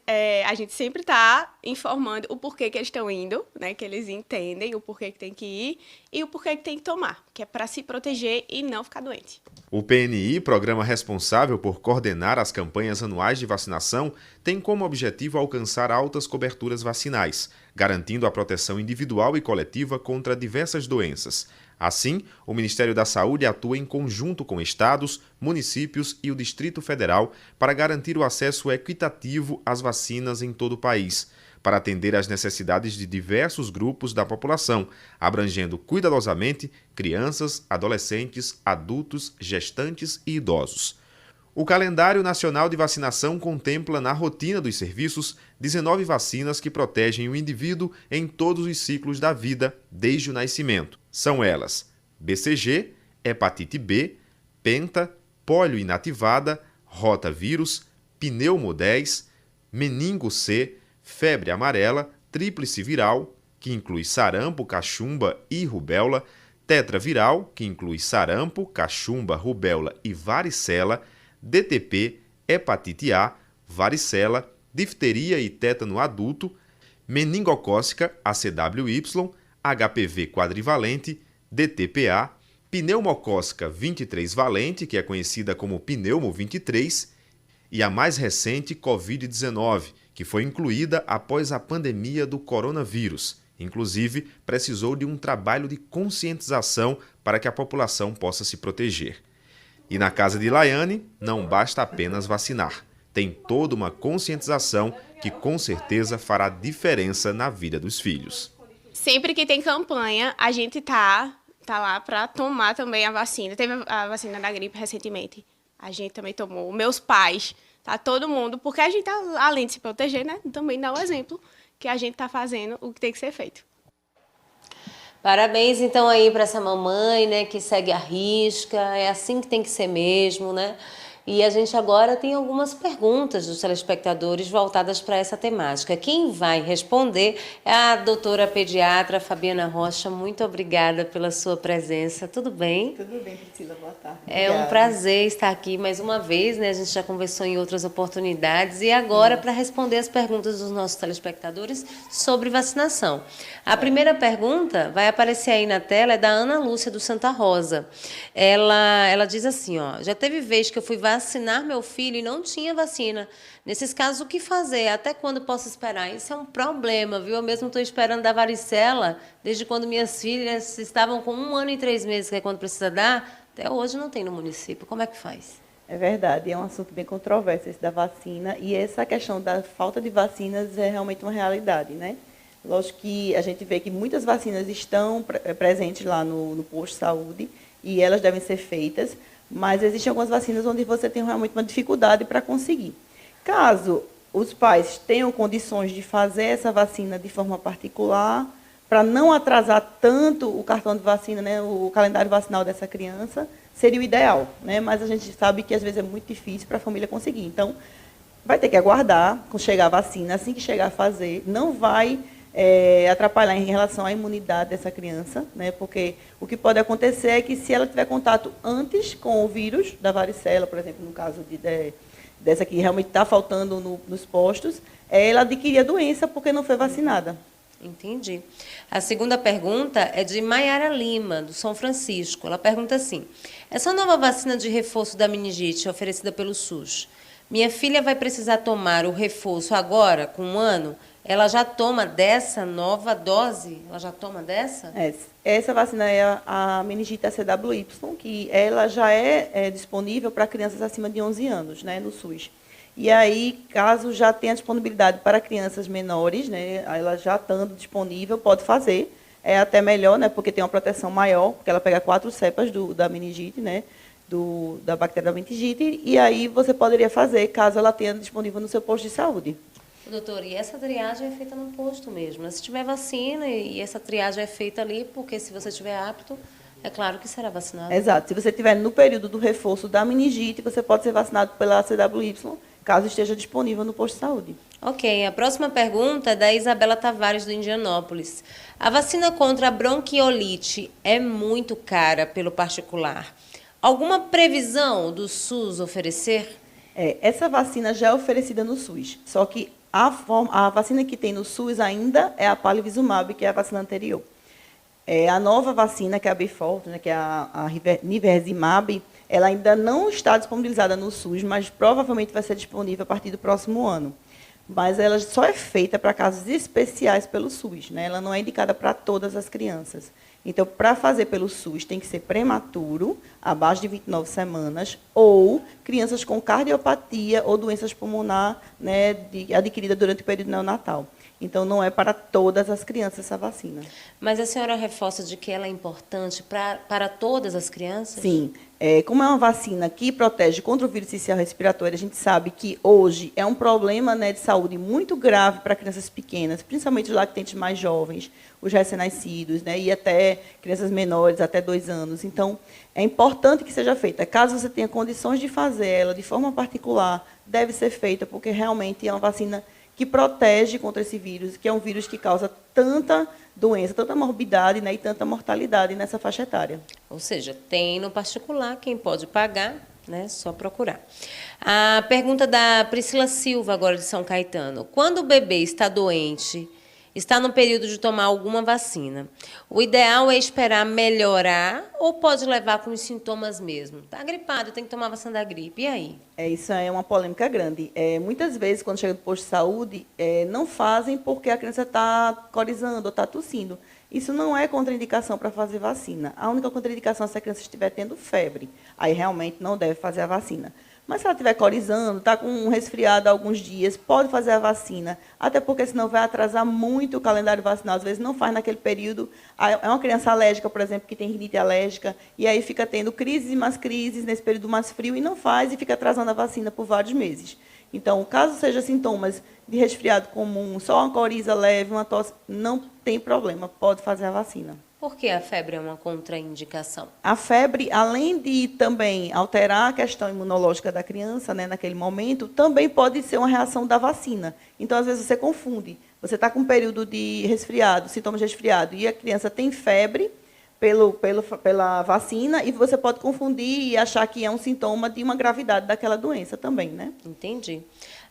a gente sempre tá informando o porquê que eles estão indo, né? Que eles entendem o porquê que tem que ir e o porquê que tem que tomar, que é para se proteger e não ficar doente. O PNI, programa responsável por coordenar as campanhas anuais de vacinação, tem como objetivo alcançar altas coberturas vacinais, garantindo a proteção individual e coletiva contra diversas doenças. Assim, o Ministério da Saúde atua em conjunto com estados, municípios e o Distrito Federal para garantir o acesso equitativo às vacinas em todo o país, para atender às necessidades de diversos grupos da população, abrangendo cuidadosamente crianças, adolescentes, adultos, gestantes e idosos. O calendário nacional de vacinação contempla na rotina dos serviços 19 vacinas que protegem o indivíduo em todos os ciclos da vida, desde o nascimento. São elas BCG, hepatite B, penta, polio inativada, rotavírus, pneumo 10, meningo C, febre amarela, tríplice viral, que inclui sarampo, cachumba e rubéola, tetraviral, que inclui sarampo, cachumba, rubéola e varicela, DTP, hepatite A, varicela, difteria e tétano adulto, meningocócica, ACWY, HPV quadrivalente, DTPA, pneumocócica 23 valente, que é conhecida como pneumo 23, e a mais recente Covid-19, que foi incluída após a pandemia do coronavírus. Inclusive, precisou de um trabalho de conscientização para que a população possa se proteger. E na casa de Laiane, não basta apenas vacinar. Tem toda uma conscientização que com certeza fará diferença na vida dos filhos. Sempre que tem campanha, a gente tá lá para tomar também a vacina. Teve a vacina da gripe recentemente. A gente também tomou. Meus pais, tá todo mundo, porque a gente, além de se proteger, né, também dá o exemplo que a gente tá fazendo o que tem que ser feito. Parabéns, então, aí para essa mamãe, né, que segue a risca, é assim que tem que ser mesmo, né? E a gente agora tem algumas perguntas dos telespectadores voltadas para essa temática. Quem vai responder é a doutora pediatra Fabiana Rocha. Muito obrigada pela sua presença. Tudo bem? Tudo bem, Priscila. Boa tarde. É um prazer estar aqui mais uma vez, né? A gente já conversou em outras oportunidades e agora para responder as perguntas dos nossos telespectadores sobre vacinação. A primeira pergunta vai aparecer aí na tela, é da Ana Lúcia do Santa Rosa. Ela diz assim, ó, já teve vez que eu fui vacinar meu filho e não tinha vacina. Nesses casos, o que fazer? Até quando posso esperar? Isso é um problema, viu? Eu mesmo estou esperando da varicela desde quando minhas filhas estavam com 1 ano e 3 meses, que é quando precisa dar. Até hoje não tem no município. Como é que faz? É verdade, é um assunto bem controverso esse da vacina. E essa questão da falta de vacinas é realmente uma realidade, né? Lógico que a gente vê que muitas vacinas estão presentes lá no posto de saúde e elas devem ser feitas, mas existem algumas vacinas onde você tem realmente uma dificuldade para conseguir. Caso os pais tenham condições de fazer essa vacina de forma particular, para não atrasar tanto o cartão de vacina, né, o calendário vacinal dessa criança, seria o ideal, né? Mas a gente sabe que às vezes é muito difícil para a família conseguir. Então, vai ter que aguardar quando chegar a vacina, assim que chegar a fazer, não vai atrapalhar em relação à imunidade dessa criança, né? Porque o que pode acontecer é que se ela tiver contato antes com o vírus da varicela, por exemplo, no caso dessa que realmente está faltando nos postos, ela adquirir a doença porque não foi vacinada. Entendi. A segunda pergunta é de Maiara Lima, do São Francisco. Ela pergunta assim, essa nova vacina de reforço da meningite oferecida pelo SUS Minha filha vai precisar tomar o reforço agora, com 1 ano? Ela já toma dessa nova dose? Ela já toma dessa? Essa vacina é a meningite ACWY, que ela já é disponível para crianças acima de 11 anos, né, no SUS. E aí, caso já tenha disponibilidade para crianças menores, né, ela já estando disponível, pode fazer. É até melhor, né, porque tem uma proteção maior, porque ela pega 4 cepas da meningite, né, da bactéria da meningite, e aí você poderia fazer, caso ela tenha disponível no seu posto de saúde. Doutor, e essa triagem é feita no posto mesmo, né? Se tiver vacina e essa triagem é feita ali, porque se você estiver apto, é claro que será vacinado. Exato. Se você estiver no período do reforço da meningite, você pode ser vacinado pela ACWY, caso esteja disponível no posto de saúde. Ok, a próxima pergunta é da Isabela Tavares, do Indianópolis. A vacina contra a bronquiolite é muito cara pelo particular. Alguma previsão do SUS oferecer? Essa vacina já é oferecida no SUS, só que a vacina que tem no SUS ainda é a Palivizumab, que é a vacina anterior. A nova vacina, que é a Beyfortus, né, que é a Nirsevimab, ela ainda não está disponibilizada no SUS, mas provavelmente vai ser disponível a partir do próximo ano. Mas ela só é feita para casos especiais pelo SUS, né? Ela não é indicada para todas as crianças. Então, para fazer pelo SUS, tem que ser prematuro, abaixo de 29 semanas, ou crianças com cardiopatia ou doenças pulmonar, né, adquirida durante o período neonatal. Então, não é para todas as crianças essa vacina. Mas a senhora reforça de que ela é importante para todas as crianças? Sim. Como é uma vacina que protege contra o vírus sincicial respiratório, a gente sabe que hoje é um problema, né, de saúde muito grave para crianças pequenas, principalmente os lactentes mais jovens, os recém-nascidos, né, e até crianças menores, até 2 anos. Então, é importante que seja feita. Caso você tenha condições de fazer ela de forma particular, deve ser feita, porque realmente é uma vacina que protege contra esse vírus, que é um vírus que causa tanta doença, tanta morbidade, né, e tanta mortalidade nessa faixa etária. Ou seja, tem no particular, quem pode pagar, né, só procurar. A pergunta da Priscila Silva, agora de São Caetano. Quando o bebê está doente, está no período de tomar alguma vacina, o ideal é esperar melhorar ou pode levar com os sintomas mesmo? Está gripado, tem que tomar vacina da gripe, e aí? Isso é uma polêmica grande. Muitas vezes, quando chega no posto de saúde, não fazem porque a criança está corizando ou está tossindo. Isso não é contraindicação para fazer vacina. A única contraindicação é se a criança estiver tendo febre. Aí realmente não deve fazer a vacina. Mas se ela estiver corizando, está com um resfriado há alguns dias, pode fazer a vacina, até porque senão vai atrasar muito o calendário vacinal. Às vezes não faz naquele período. É uma criança alérgica, por exemplo, que tem rinite alérgica, e aí fica tendo crises e mais crises nesse período mais frio e não faz e fica atrasando a vacina por vários meses. Então, caso seja sintomas de resfriado comum, só uma coriza leve, uma tosse, não tem problema, pode fazer a vacina. Por que a febre é uma contraindicação? A febre, além de também alterar a questão imunológica da criança, né, naquele momento, também pode ser uma reação da vacina. Então, às vezes, você confunde. Você está com um período de resfriado, sintomas de resfriado, e a criança tem febre pela vacina, e você pode confundir e achar que é um sintoma de uma gravidade daquela doença também, né? Entendi.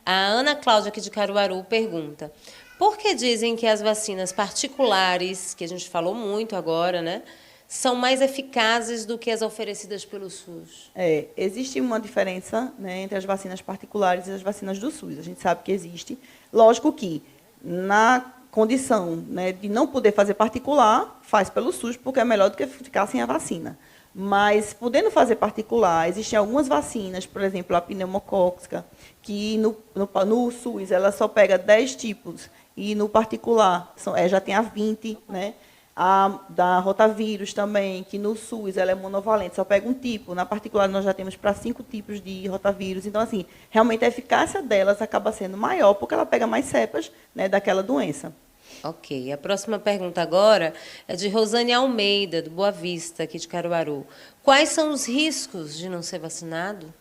A Ana Cláudia, aqui de Caruaru, pergunta: por que dizem que as vacinas particulares, que a gente falou muito agora, né, são mais eficazes do que as oferecidas pelo SUS? Existe uma diferença, né, entre as vacinas particulares e as vacinas do SUS. A gente sabe que existe. Lógico que, na condição, né, de não poder fazer particular, faz pelo SUS, porque é melhor do que ficar sem a vacina. Mas, podendo fazer particular, existem algumas vacinas, por exemplo, a pneumocócica, que no SUS ela só pega 10 tipos, e no particular já tem a 20, né? A da rotavírus também, que no SUS ela é monovalente, só pega um tipo. Na particular, nós já temos para 5 tipos de rotavírus. Então, assim, realmente a eficácia delas acaba sendo maior, porque ela pega mais cepas, né, daquela doença. Ok. A próxima pergunta agora é de Rosane Almeida, do Boa Vista, aqui de Caruaru. Quais são os riscos de não ser vacinado?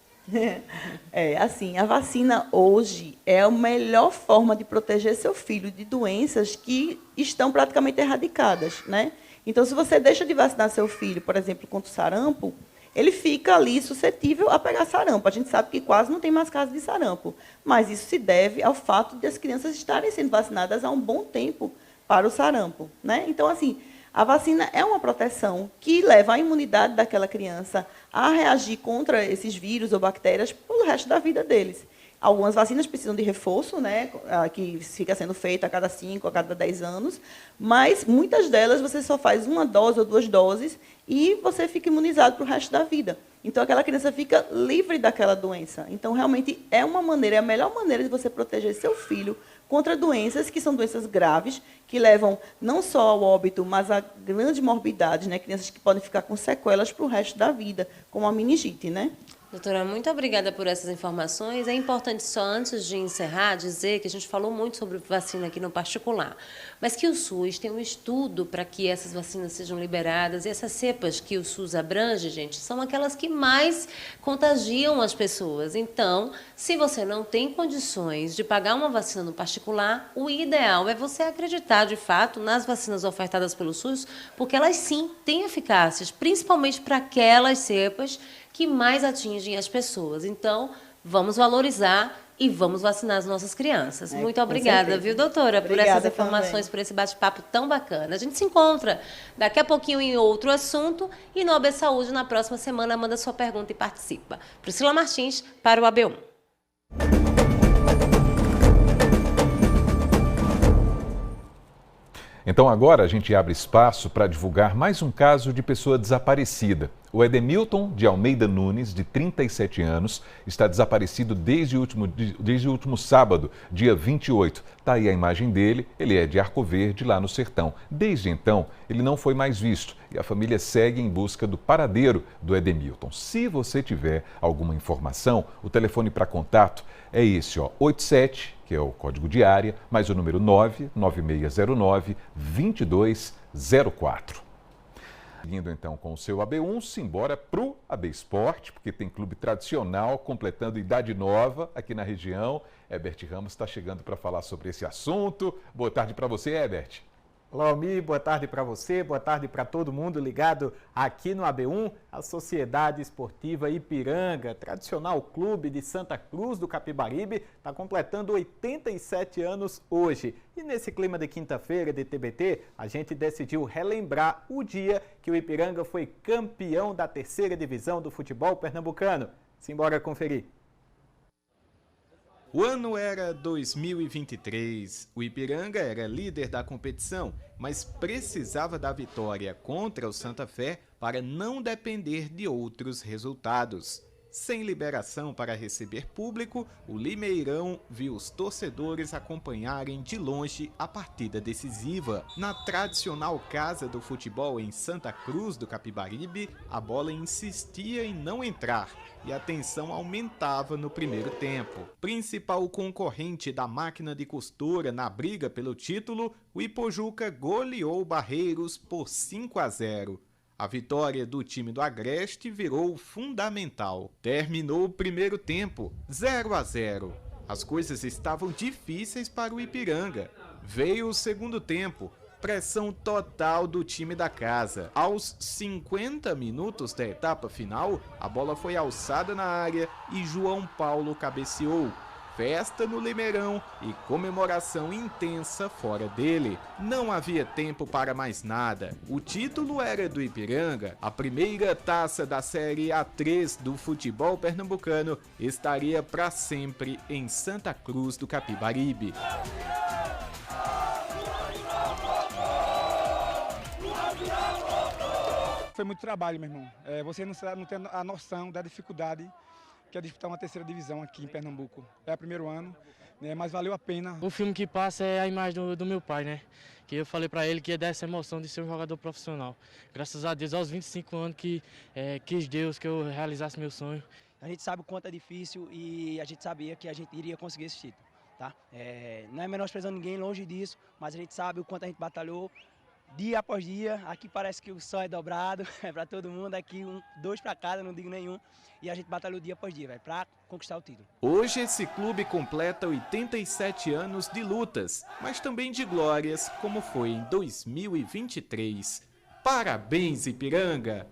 Assim, a vacina hoje é a melhor forma de proteger seu filho de doenças que estão praticamente erradicadas, né? Então, se você deixa de vacinar seu filho, por exemplo, contra o sarampo, ele fica ali suscetível a pegar sarampo. A gente sabe que quase não tem mais casos de sarampo, mas isso se deve ao fato de as crianças estarem sendo vacinadas há um bom tempo para o sarampo, né? Então, assim, a vacina é uma proteção que leva a imunidade daquela criança a reagir contra esses vírus ou bactérias pelo resto da vida deles. Algumas vacinas precisam de reforço, né, que fica sendo feito a cada 5, a cada 10 anos, mas muitas delas você só faz 1 dose ou 2 doses e você fica imunizado para o resto da vida. Então, aquela criança fica livre daquela doença. Então, realmente, é a melhor maneira de você proteger seu filho contra doenças que são doenças graves, que levam não só ao óbito, mas a grande morbidade, né, crianças que podem ficar com sequelas para o resto da vida, como a meningite, né? Doutora, muito obrigada por essas informações. É importante só antes de encerrar dizer que a gente falou muito sobre vacina aqui no particular, mas que o SUS tem um estudo para que essas vacinas sejam liberadas, e essas cepas que o SUS abrange, gente, são aquelas que mais contagiam as pessoas. Então, se você não tem condições de pagar uma vacina no particular, o ideal é você acreditar, de fato, nas vacinas ofertadas pelo SUS, porque elas sim têm eficácias, principalmente para aquelas cepas que mais atingem as pessoas. Então, vamos valorizar e vamos vacinar as nossas crianças. Muito obrigada, viu, doutora, por essas informações, por esse bate-papo tão bacana. A gente se encontra daqui a pouquinho em outro assunto e no AB Saúde, na próxima semana, manda sua pergunta e participa. Priscila Martins, para o AB1. Então agora a gente abre espaço para divulgar mais um caso de pessoa desaparecida. O Edemilton de Almeida Nunes, de 37 anos, está desaparecido desde o último sábado, dia 28. Está aí a imagem dele, ele é de Arco Verde, lá no sertão. Desde então, ele não foi mais visto e a família segue em busca do paradeiro do Edemilton. Se você tiver alguma informação, o telefone para contato é esse, 87, que é o código de área, mais o número 99609-2204. Seguindo então com o seu AB1, simbora para o AB Esporte, porque tem clube tradicional completando idade nova aqui na região. Herbert Ramos está chegando para falar sobre esse assunto. Boa tarde para você, Herbert. Olá, Almir, boa tarde para você, boa tarde para todo mundo ligado aqui no AB1, a Sociedade Esportiva Ipiranga, tradicional clube de Santa Cruz do Capibaribe, está completando 87 anos hoje. E nesse clima de quinta-feira de TBT, a gente decidiu relembrar o dia que o Ipiranga foi campeão da 3ª divisão do futebol pernambucano. Simbora conferir. O ano era 2023, o Ipiranga era líder da competição, mas precisava da vitória contra o Santa Fé para não depender de outros resultados. Sem liberação para receber público, o Limeirão viu os torcedores acompanharem de longe a partida decisiva. Na tradicional Casa do Futebol em Santa Cruz do Capibaribe, a bola insistia em não entrar e a tensão aumentava no primeiro tempo. Principal concorrente da máquina de costura na briga pelo título, o Ipojuca goleou o Barreiros por 5-0. A vitória do time do Agreste virou fundamental. Terminou o primeiro tempo, 0-0. As coisas estavam difíceis para o Ipiranga. Veio o segundo tempo, pressão total do time da casa. Aos 50 minutos da etapa final, a bola foi alçada na área e João Paulo cabeceou. Festa no Limeirão e comemoração intensa fora dele. Não havia tempo para mais nada. O título era do Ipiranga. A primeira taça da Série A3 do futebol pernambucano estaria para sempre em Santa Cruz do Capibaribe. Foi muito trabalho, meu irmão. Você não tem a noção da dificuldade que é disputar uma 3ª divisão aqui em Pernambuco. É o primeiro ano, né, mas valeu a pena. O filme que passa é a imagem do meu pai, né? Que eu falei para ele que ia dar essa emoção de ser um jogador profissional. Graças a Deus, aos 25 anos que quis Deus que eu realizasse meu sonho. A gente sabe o quanto é difícil e a gente sabia que a gente iria conseguir esse título, tá? Não é menosprezando ninguém, longe disso, mas a gente sabe o quanto a gente batalhou. Dia após dia, aqui parece que o sol é dobrado, é para todo mundo, aqui 2 para cada, não digo nenhum, e a gente batalhou dia após dia, para conquistar o título. Hoje esse clube completa 87 anos de lutas, mas também de glórias, como foi em 2023. Parabéns, Ipiranga!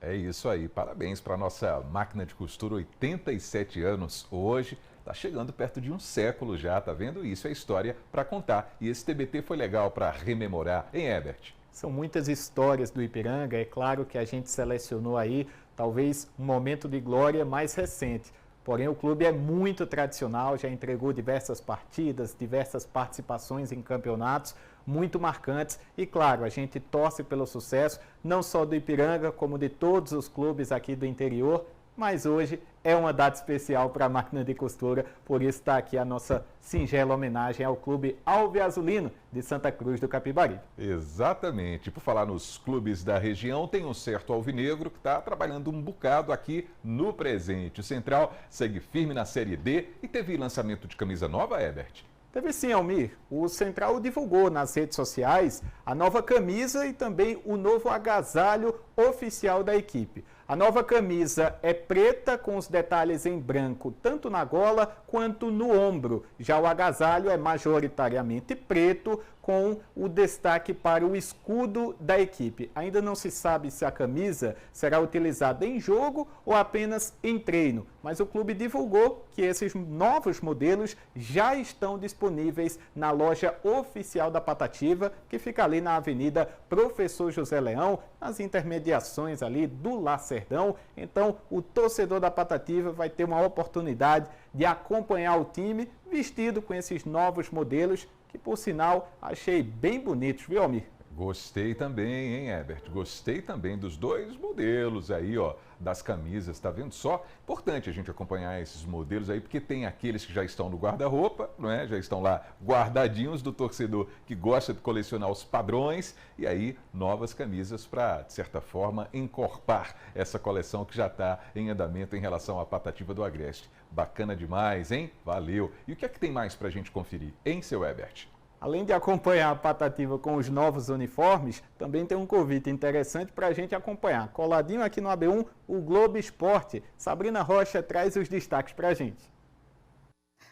É isso aí, parabéns para a nossa máquina de costura, 87 anos hoje. Está chegando perto de um século já, tá vendo? Isso é história para contar. E esse TBT foi legal para rememorar, hein, Herbert? São muitas histórias do Ipiranga, é claro que a gente selecionou aí talvez um momento de glória mais recente. Porém, o clube é muito tradicional, já entregou diversas partidas, diversas participações em campeonatos muito marcantes. E, claro, a gente torce pelo sucesso, não só do Ipiranga, como de todos os clubes aqui do interior. Mas hoje é uma data especial para a máquina de costura, por isso está aqui a nossa singela homenagem ao Clube Alviazulino de Santa Cruz do Capibaribe. Exatamente. Por falar nos clubes da região, tem um certo alvinegro que está trabalhando um bocado aqui no presente. O Central segue firme na Série D e teve lançamento de camisa nova, Herbert? Teve sim, Almir. O Central divulgou nas redes sociais a nova camisa e também o novo agasalho oficial da equipe. A nova camisa é preta com os detalhes em branco, tanto na gola quanto no ombro. Já o agasalho é majoritariamente preto, com o destaque para o escudo da equipe. Ainda não se sabe se a camisa será utilizada em jogo ou apenas em treino, mas o clube divulgou que esses novos modelos já estão disponíveis na loja oficial da Patativa, que fica ali na Avenida Professor José Leão, nas intermediações ali do Lacerdão. Então, o torcedor da Patativa vai ter uma oportunidade de acompanhar o time vestido com esses novos modelos, que, por sinal, achei bem bonitos, viu, Almir? Gostei também, hein, Herbert? Gostei também dos dois modelos aí, ó, das camisas, tá vendo só? Importante a gente acompanhar esses modelos aí, porque tem aqueles que já estão no guarda-roupa, não é? Já estão lá guardadinhos do torcedor que gosta de colecionar os padrões, e aí novas camisas para, de certa forma, encorpar essa coleção que já está em andamento em relação à Patativa do Agreste. Bacana demais, hein? Valeu! E o que é que tem mais para a gente conferir, hein, seu Herbert? Além de acompanhar a Patativa com os novos uniformes, também tem um convite interessante para a gente acompanhar. Coladinho aqui no AB1, o Globo Esporte. Sabrina Rocha traz os destaques para a gente.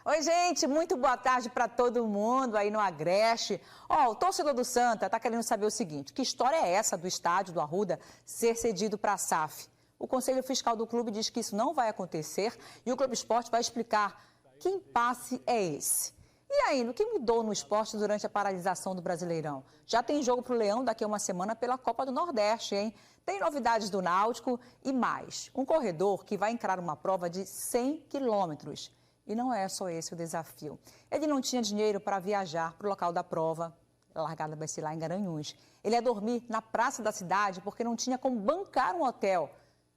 Oi, gente, muito boa tarde para todo mundo aí no Agreste. O torcedor do Santa está querendo saber o seguinte: que história é essa do estádio do Arruda ser cedido para a SAF? O Conselho Fiscal do clube diz que isso não vai acontecer e o Globo Esporte vai explicar que impasse é esse. E aí, o que mudou no esporte durante a paralisação do Brasileirão? Já tem jogo para o Leão daqui a uma semana pela Copa do Nordeste, hein? Tem novidades do Náutico e mais. Um corredor que vai encarar uma prova de 100 quilômetros. E não é só esse o desafio. Ele não tinha dinheiro para viajar para o local da prova. A largada vai ser lá em Garanhuns. Ele ia dormir na praça da cidade porque não tinha como bancar um hotel.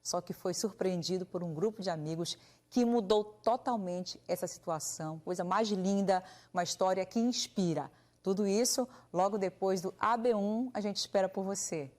Só que foi surpreendido por um grupo de amigos que mudou totalmente essa situação. Coisa mais linda, uma história que inspira. Tudo isso logo depois do AB1, a gente espera por você.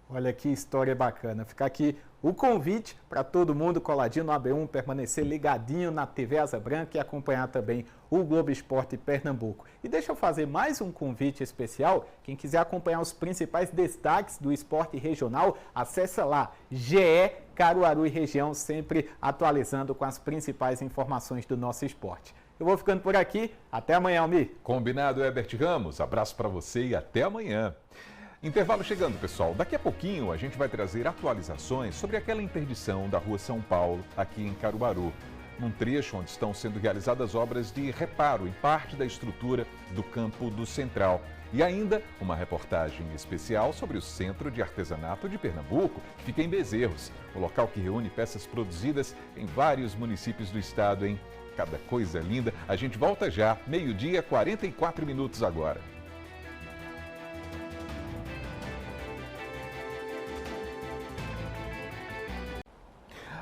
Olha que história bacana. Fica aqui o convite para todo mundo coladinho no AB1, permanecer ligadinho na TV Asa Branca e acompanhar também o Globo Esporte Pernambuco. E deixa eu fazer mais um convite especial. Quem quiser acompanhar os principais destaques do esporte regional, acessa lá, GE Caruaru e região, sempre atualizando com as principais informações do nosso esporte. Eu vou ficando por aqui. Até amanhã, Almir. Combinado, Herbert Ramos. Abraço para você e até amanhã. Intervalo chegando, pessoal. Daqui a pouquinho a gente vai trazer atualizações sobre aquela interdição da Rua São Paulo, aqui em Caruaru, num trecho onde estão sendo realizadas obras de reparo em parte da estrutura do campo do Central. E ainda uma reportagem especial sobre o Centro de Artesanato de Pernambuco, que fica em Bezerros, o local que reúne peças produzidas em vários municípios do estado, hein? Cada coisa linda. A gente volta já, 12h, 44 minutos agora.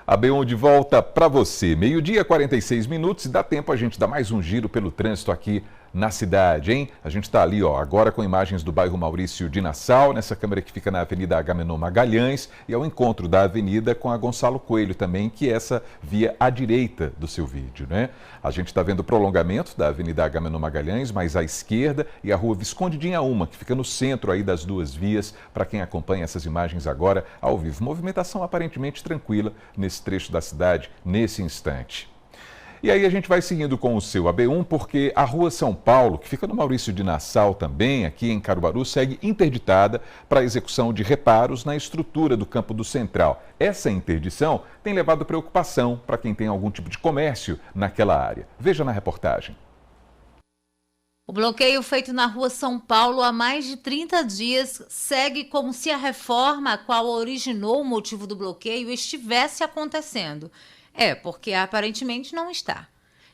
A B1 de volta para você. 12h, 46 minutos e dá tempo a gente dar mais um giro pelo trânsito aqui na cidade, hein? A gente está ali, ó, agora com imagens do bairro Maurício de Nassau, nessa câmera que fica na Avenida Agamenon Magalhães, e ao encontro da avenida com a Gonçalo Coelho também, que é essa via à direita do seu vídeo, né? A gente está vendo o prolongamento da Avenida Agamenon Magalhães, mais à esquerda, e a Rua Visconde de Inhaúma, que fica no centro aí das duas vias, para quem acompanha essas imagens agora ao vivo. Movimentação aparentemente tranquila nesse trecho da cidade, nesse instante. E aí a gente vai seguindo com o seu AB1, porque a Rua São Paulo, que fica no Maurício de Nassau também, aqui em Caruaru, segue interditada para a execução de reparos na estrutura do campo do Central. Essa interdição tem levado preocupação para quem tem algum tipo de comércio naquela área. Veja na reportagem. O bloqueio feito na Rua São Paulo há mais de 30 dias segue como se a reforma a qual originou o motivo do bloqueio estivesse acontecendo. Porque aparentemente não está.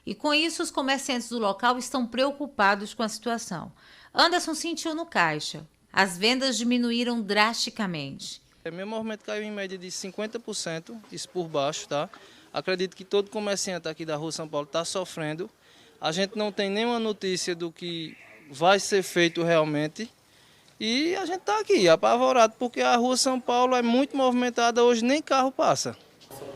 E com isso, os comerciantes do local estão preocupados com a situação. Anderson sentiu no caixa. As vendas diminuíram drasticamente. Meu movimento caiu em média de 50%, isso por baixo, tá? Acredito que todo comerciante aqui da Rua São Paulo está sofrendo. A gente não tem nenhuma notícia do que vai ser feito realmente. E a gente está aqui apavorado, porque a Rua São Paulo é muito movimentada, hoje nem carro passa.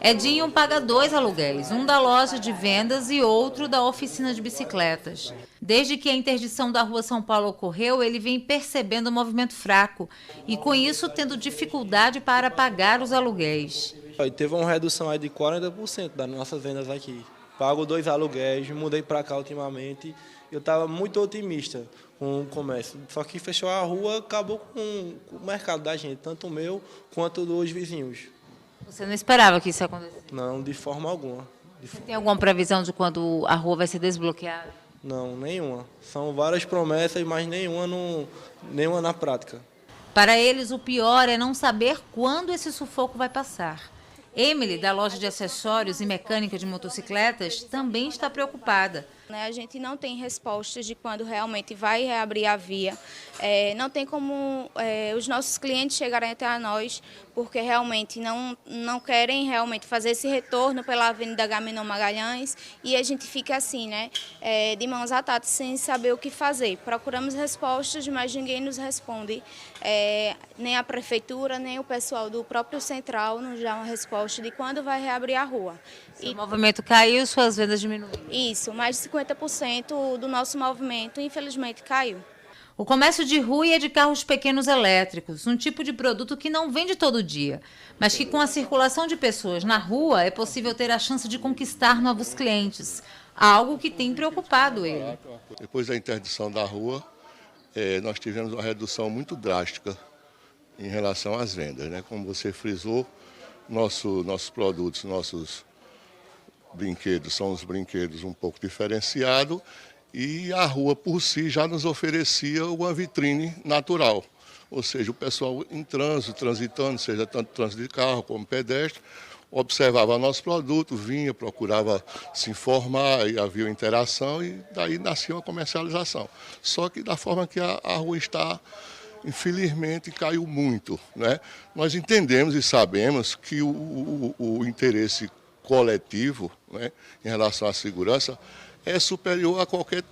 Edinho paga 2 aluguéis, um da loja de vendas e outro da oficina de bicicletas. Desde que a interdição da Rua São Paulo ocorreu, ele vem percebendo um movimento fraco e, com isso, tendo dificuldade para pagar os aluguéis. Teve uma redução aí de 40% das nossas vendas aqui. Pago 2 aluguéis, mudei para cá ultimamente. Eu estava muito otimista com o comércio. Só que fechou a rua, acabou com o mercado da gente, tanto o meu quanto dos vizinhos. Você não esperava que isso acontecesse? Não, de forma alguma. Você tem alguma previsão de quando a rua vai ser desbloqueada? Não, nenhuma. São várias promessas, mas nenhuma na prática. Para eles, o pior é não saber quando esse sufoco vai passar. Emily, da loja de acessórios e mecânica de motocicletas, também está preocupada. A gente não tem respostas de quando realmente vai reabrir a via. Não tem como os nossos clientes chegarem até nós, porque realmente não querem realmente fazer esse retorno pela Avenida Agamenon Magalhães, e a gente fica assim, né, de mãos atadas, sem saber o que fazer. Procuramos respostas, mas ninguém nos responde. Nem a prefeitura, nem o pessoal do próprio Central nos dá uma resposta de quando vai reabrir a rua. O movimento caiu, suas vendas diminuíram. Isso, mais de 50% do nosso movimento, infelizmente, caiu. O comércio de rua é de carros pequenos elétricos, um tipo de produto que não vende todo dia, mas que com a circulação de pessoas na rua é possível ter a chance de conquistar novos clientes, algo que tem preocupado ele. Depois da interdição da rua, nós tivemos uma redução muito drástica em relação às vendas, né? Como você frisou, nossos produtos, nossos brinquedos são os brinquedos um pouco diferenciados, e a rua por si já nos oferecia uma vitrine natural. Ou seja, o pessoal em trânsito, transitando, seja tanto trânsito de carro como pedestre, observava nossos produtos, vinha, procurava se informar, e havia interação, e daí nascia uma comercialização. Só que da forma que a rua está, infelizmente caiu muito, né? Nós entendemos e sabemos que o interesse coletivo, né, em relação à segurança, é superior a qualquer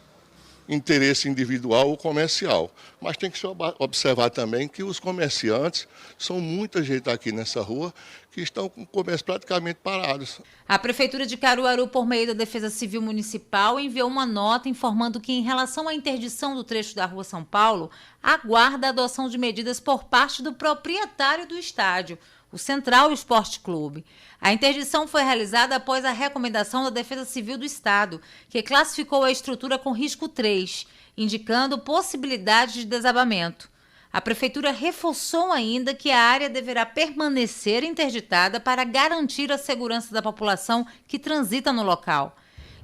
interesse individual ou comercial. Mas tem que se observar também que os comerciantes, são muita gente aqui nessa rua, que estão com o comércio praticamente parados. A Prefeitura de Caruaru, por meio da Defesa Civil Municipal, enviou uma nota informando que, em relação à interdição do trecho da Rua São Paulo, aguarda a adoção de medidas por parte do proprietário do estádio, o Central Esporte Clube. A interdição foi realizada após a recomendação da Defesa Civil do Estado, que classificou a estrutura com risco 3, indicando possibilidade de desabamento. A Prefeitura reforçou ainda que a área deverá permanecer interditada para garantir a segurança da população que transita no local.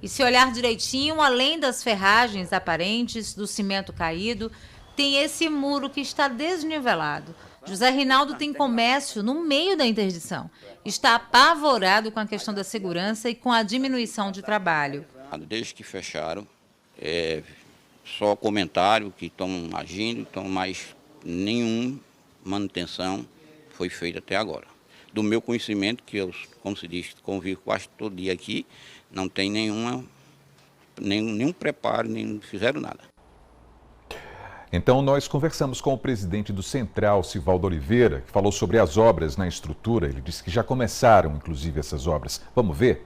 E se olhar direitinho, além das ferragens aparentes, do cimento caído, tem esse muro que está desnivelado. José Rinaldo tem comércio no meio da interdição. Está apavorado com a questão da segurança e com a diminuição de trabalho. Desde que fecharam, só comentário que estão agindo, mas nenhuma manutenção foi feita até agora. Do meu conhecimento, que eu, como se diz, convivo quase todo dia aqui, não tem nenhum preparo, nem fizeram nada. Então, nós conversamos com o presidente do Central, Sivaldo Oliveira, que falou sobre as obras na estrutura. Ele disse que já começaram, inclusive, essas obras. Vamos ver?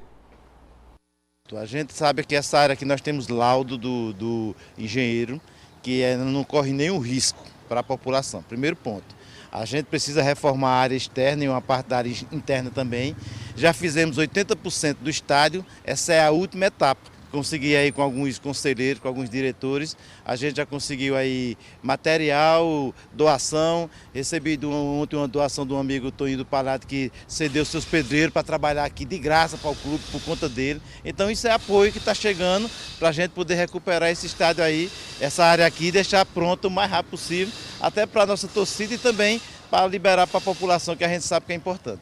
A gente sabe que essa área aqui nós temos laudo do engenheiro, que não corre nenhum risco para a população. Primeiro ponto. A gente precisa reformar a área externa e uma parte da área interna também. Já fizemos 80% do estádio, essa é a última etapa. Consegui aí com alguns conselheiros, com alguns diretores, a gente já conseguiu aí material, doação, recebi ontem uma doação de um amigo, Toninho do Palato, que cedeu seus pedreiros para trabalhar aqui de graça para o clube, por conta dele. Então isso é apoio que está chegando para a gente poder recuperar esse estádio aí essa área aqui e deixar pronta o mais rápido possível, até para a nossa torcida e também para liberar para a população, que a gente sabe que é importante.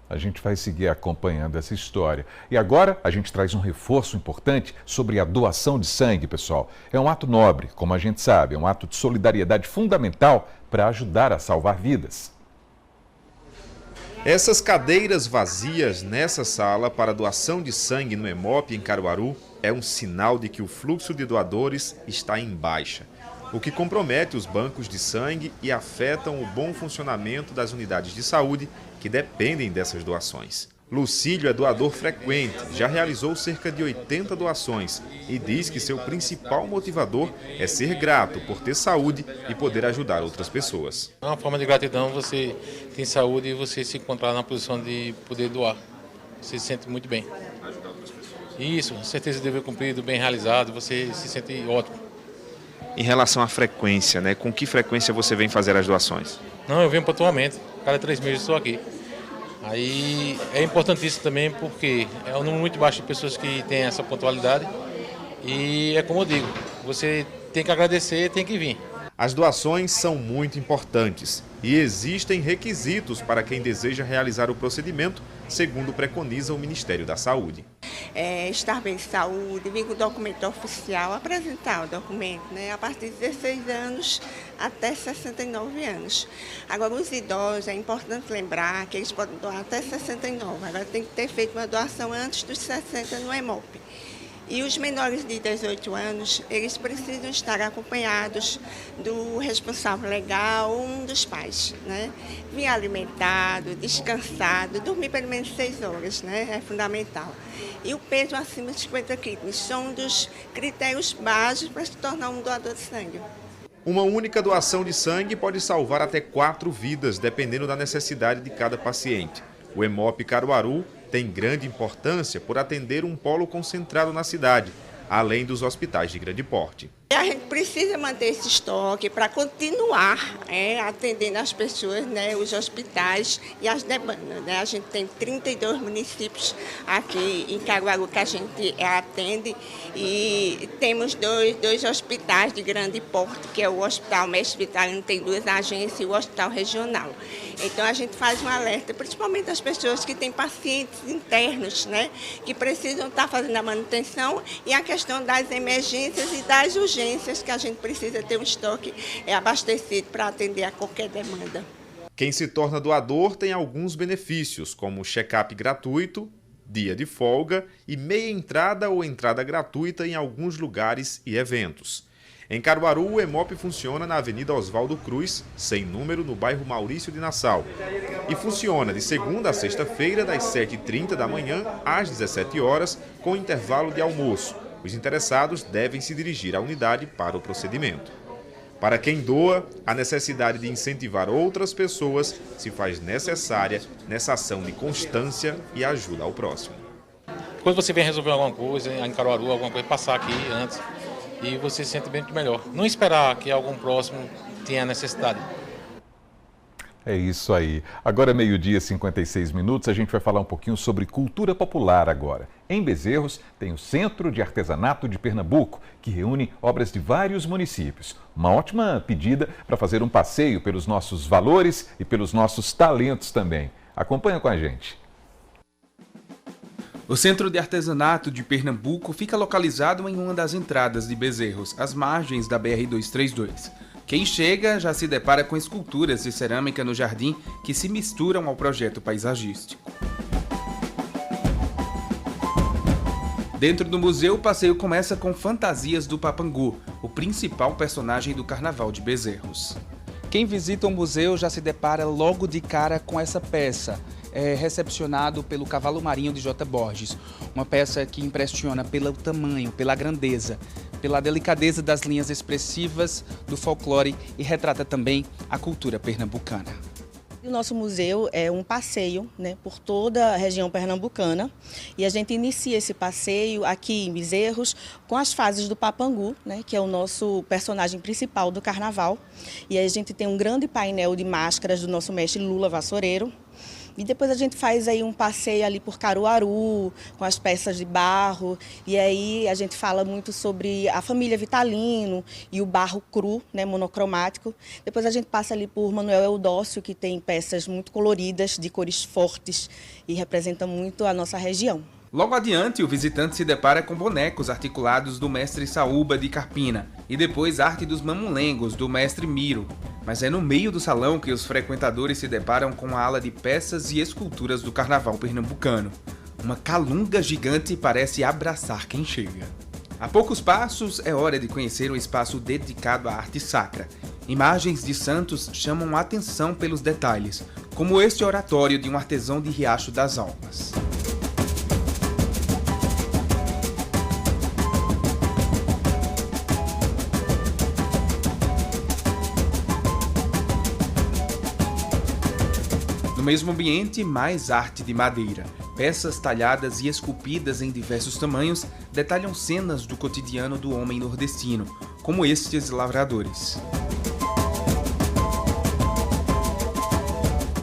A gente vai seguir acompanhando essa história. E agora a gente traz um reforço importante sobre a doação de sangue, pessoal. É um ato nobre, como a gente sabe, é um ato de solidariedade fundamental para ajudar a salvar vidas. Essas cadeiras vazias nessa sala para doação de sangue no Hemop em Caruaru é um sinal de que o fluxo de doadores está em baixa, o que compromete os bancos de sangue e afetam o bom funcionamento das unidades de saúde que dependem dessas doações. Lucílio é doador frequente, já realizou cerca de 80 doações e diz que seu principal motivador é ser grato por ter saúde e poder ajudar outras pessoas. É uma forma de gratidão, você tem saúde e você se encontrar na posição de poder doar. Você se sente muito bem. Ajudar outras pessoas. Isso, certeza de dever cumprido, bem realizado, você se sente ótimo. Em relação à frequência, né? Com que frequência você vem fazer as doações? Não, eu venho pontualmente. Cada 3 meses estou aqui. Aí é importantíssimo também porque é um número muito baixo de pessoas que têm essa pontualidade. E é como eu digo, você tem que agradecer e tem que vir. As doações são muito importantes e existem requisitos para quem deseja realizar o procedimento, segundo preconiza o Ministério da Saúde. Estar bem de saúde, vir com o documento oficial, apresentar o documento, né, a partir de 16 anos até 69 anos. Agora, os idosos, é importante lembrar que eles podem doar até 69, agora tem que ter feito uma doação antes dos 60 no Hemop. E os menores de 18 anos, eles precisam estar acompanhados do responsável legal, um dos pais, né? Vir alimentado, descansado, dormir pelo menos 6 horas, né? É fundamental. E o peso acima de 50 quilos são um dos critérios básicos para se tornar um doador de sangue. Uma única doação de sangue pode salvar até 4 vidas, dependendo da necessidade de cada paciente. O Hemop Caruaru tem grande importância por atender um polo concentrado na cidade, além dos hospitais de grande porte. A gente precisa manter esse estoque para continuar atendendo as pessoas, né, os hospitais e as demandas. Né? A gente tem 32 municípios aqui em Caruaru que a gente atende e temos dois hospitais de grande porte, que é o Hospital Mestre Vitalino, tem 2 agências, e o Hospital Regional. Então a gente faz um alerta, principalmente as pessoas que têm pacientes internos, né, que precisam estar fazendo a manutenção, e a questão das emergências e das urgências, que a gente precisa ter um estoque abastecido para atender a qualquer demanda. Quem se torna doador tem alguns benefícios, como check-up gratuito, dia de folga e meia entrada ou entrada gratuita em alguns lugares e eventos. Em Caruaru, o Hemop funciona na Avenida Oswaldo Cruz, sem número, no bairro Maurício de Nassau. E funciona de segunda a sexta-feira, das 7h30 da manhã às 17 horas, com intervalo de almoço. Os interessados devem se dirigir à unidade para o procedimento. Para quem doa, a necessidade de incentivar outras pessoas se faz necessária nessa ação de constância e ajuda ao próximo. Quando você vem resolver alguma coisa em Caruaru, alguma coisa, passar aqui antes e você se sente bem melhor. Não esperar que algum próximo tenha necessidade. É isso aí. Agora é 12h56, a gente vai falar um pouquinho sobre cultura popular agora. Em Bezerros tem o Centro de Artesanato de Pernambuco, que reúne obras de vários municípios. Uma ótima pedida para fazer um passeio pelos nossos valores e pelos nossos talentos também. Acompanha com a gente. O Centro de Artesanato de Pernambuco fica localizado em uma das entradas de Bezerros, às margens da BR-232. Quem chega já se depara com esculturas de cerâmica no jardim que se misturam ao projeto paisagístico. Dentro do museu, o passeio começa com Fantasias do Papangu, o principal personagem do Carnaval de Bezerros. Quem visita o museu já se depara logo de cara com essa peça. É recepcionado pelo Cavalo Marinho de J. Borges, uma peça que impressiona pelo tamanho, pela grandeza, pela delicadeza das linhas expressivas do folclore e retrata também a cultura pernambucana. O nosso museu é um passeio, né, por toda a região pernambucana, e a gente inicia esse passeio aqui em Bezerros com as fases do Papangu, né, que é o nosso personagem principal do carnaval. E aí a gente tem um grande painel de máscaras do nosso mestre Lula Vassoureiro, E depois a gente faz aí um passeio ali por Caruaru, com as peças de barro, e aí a gente fala muito sobre a família Vitalino e o barro cru, né, monocromático. Depois a gente passa ali por Manuel Eudócio, que tem peças muito coloridas, de cores fortes, e representa muito a nossa região. Logo adiante, o visitante se depara com bonecos articulados do mestre Saúba de Carpina e depois arte dos mamulengos do mestre Miro. Mas é no meio do salão que os frequentadores se deparam com a ala de peças e esculturas do carnaval pernambucano. Uma calunga gigante parece abraçar quem chega. A poucos passos é hora de conhecer o espaço dedicado à arte sacra. Imagens de santos chamam a atenção pelos detalhes, como este oratório de um artesão de Riacho das Almas. No mesmo ambiente, mais arte de madeira. Peças talhadas e esculpidas em diversos tamanhos detalham cenas do cotidiano do homem nordestino, como estes lavradores.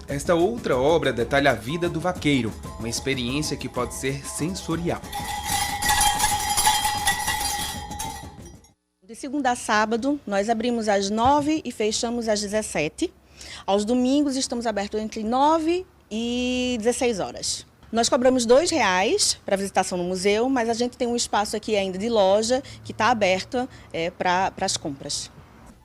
Esta outra obra detalha a vida do vaqueiro, uma experiência que pode ser sensorial. De segunda a sábado, nós abrimos às 9 e fechamos às 17. Aos domingos estamos abertos entre 9 e 16 horas. Nós cobramos R$2 para visitação no museu, mas a gente tem um espaço aqui ainda de loja que está aberto para as compras.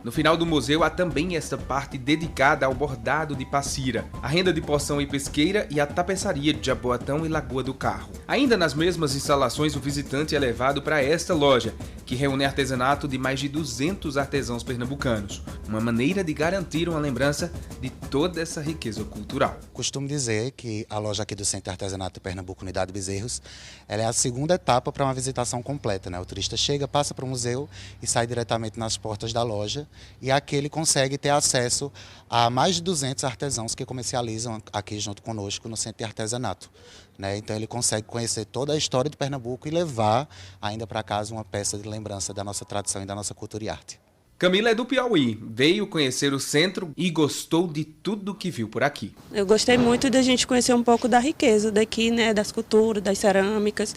No final do museu há também esta parte dedicada ao bordado de Passira, a renda de Poção e Pesqueira e a tapeçaria de Jaboatão e Lagoa do Carro. Ainda nas mesmas instalações, o visitante é levado para esta loja, que reúne artesanato de mais de 200 artesãos pernambucanos. Uma maneira de garantir uma lembrança de toda essa riqueza cultural. Costumo dizer que a loja aqui do Centro de Artesanato de Pernambuco, Unidade Bezerros, ela é a segunda etapa para uma visitação completa, né? O turista chega, passa para o museu e sai diretamente nas portas da loja. E aqui ele consegue ter acesso a mais de 200 artesãos que comercializam aqui junto conosco no Centro de Artesanato, né? Então ele consegue conhecer toda a história de Pernambuco e levar ainda para casa uma peça de lembrança da nossa tradição e da nossa cultura e arte. Camila é do Piauí, veio conhecer o centro e gostou de tudo que viu por aqui. Eu gostei muito de a gente conhecer um pouco da riqueza daqui, né, das culturas, das cerâmicas,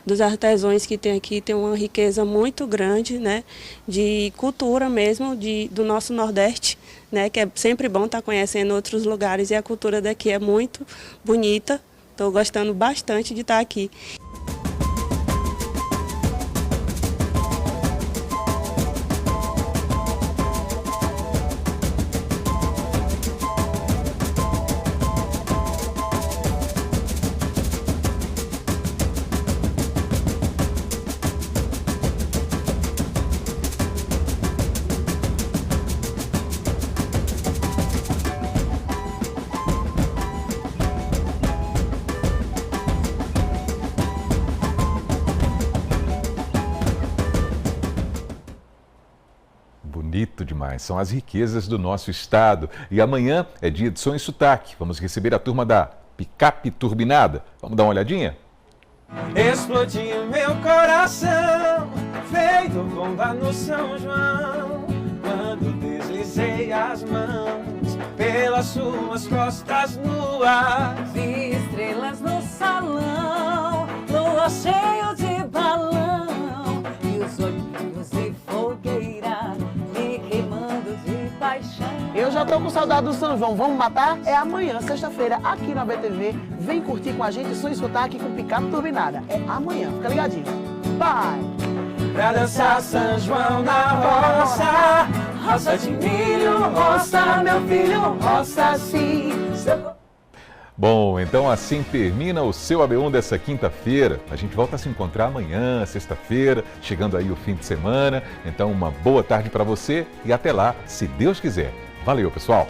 dos artesãos que tem aqui. Tem uma riqueza muito grande, né, de cultura mesmo, do nosso Nordeste, né, que é sempre bom estar conhecendo outros lugares e a cultura daqui é muito bonita. Estou gostando bastante de estar aqui. Bonito demais, são as riquezas do nosso estado. E amanhã é dia de som e sotaque. Vamos receber a turma da Picape Turbinada. Vamos dar uma olhadinha? Explodiu meu coração, feito bomba no São João, quando deslizei as mãos pelas suas costas nuas. Vi estrelas no salão, lua cheio de balão, e os olhinhos de fogueira me queimando de paixão. Eu já tô com saudade do São João, vamos matar? É amanhã, sexta-feira, aqui na BTV. Vem curtir com a gente Som e Sotaque com Picape Turbinada. É amanhã, fica ligadinho. Bye! Pra dançar São João na roça, roça de milho, roça, meu filho, roça sim. Bom, então assim termina o seu AB1 dessa quinta-feira. A gente volta a se encontrar amanhã, sexta-feira, chegando aí o fim de semana. Então uma boa tarde para você e até lá, se Deus quiser. Valeu, pessoal!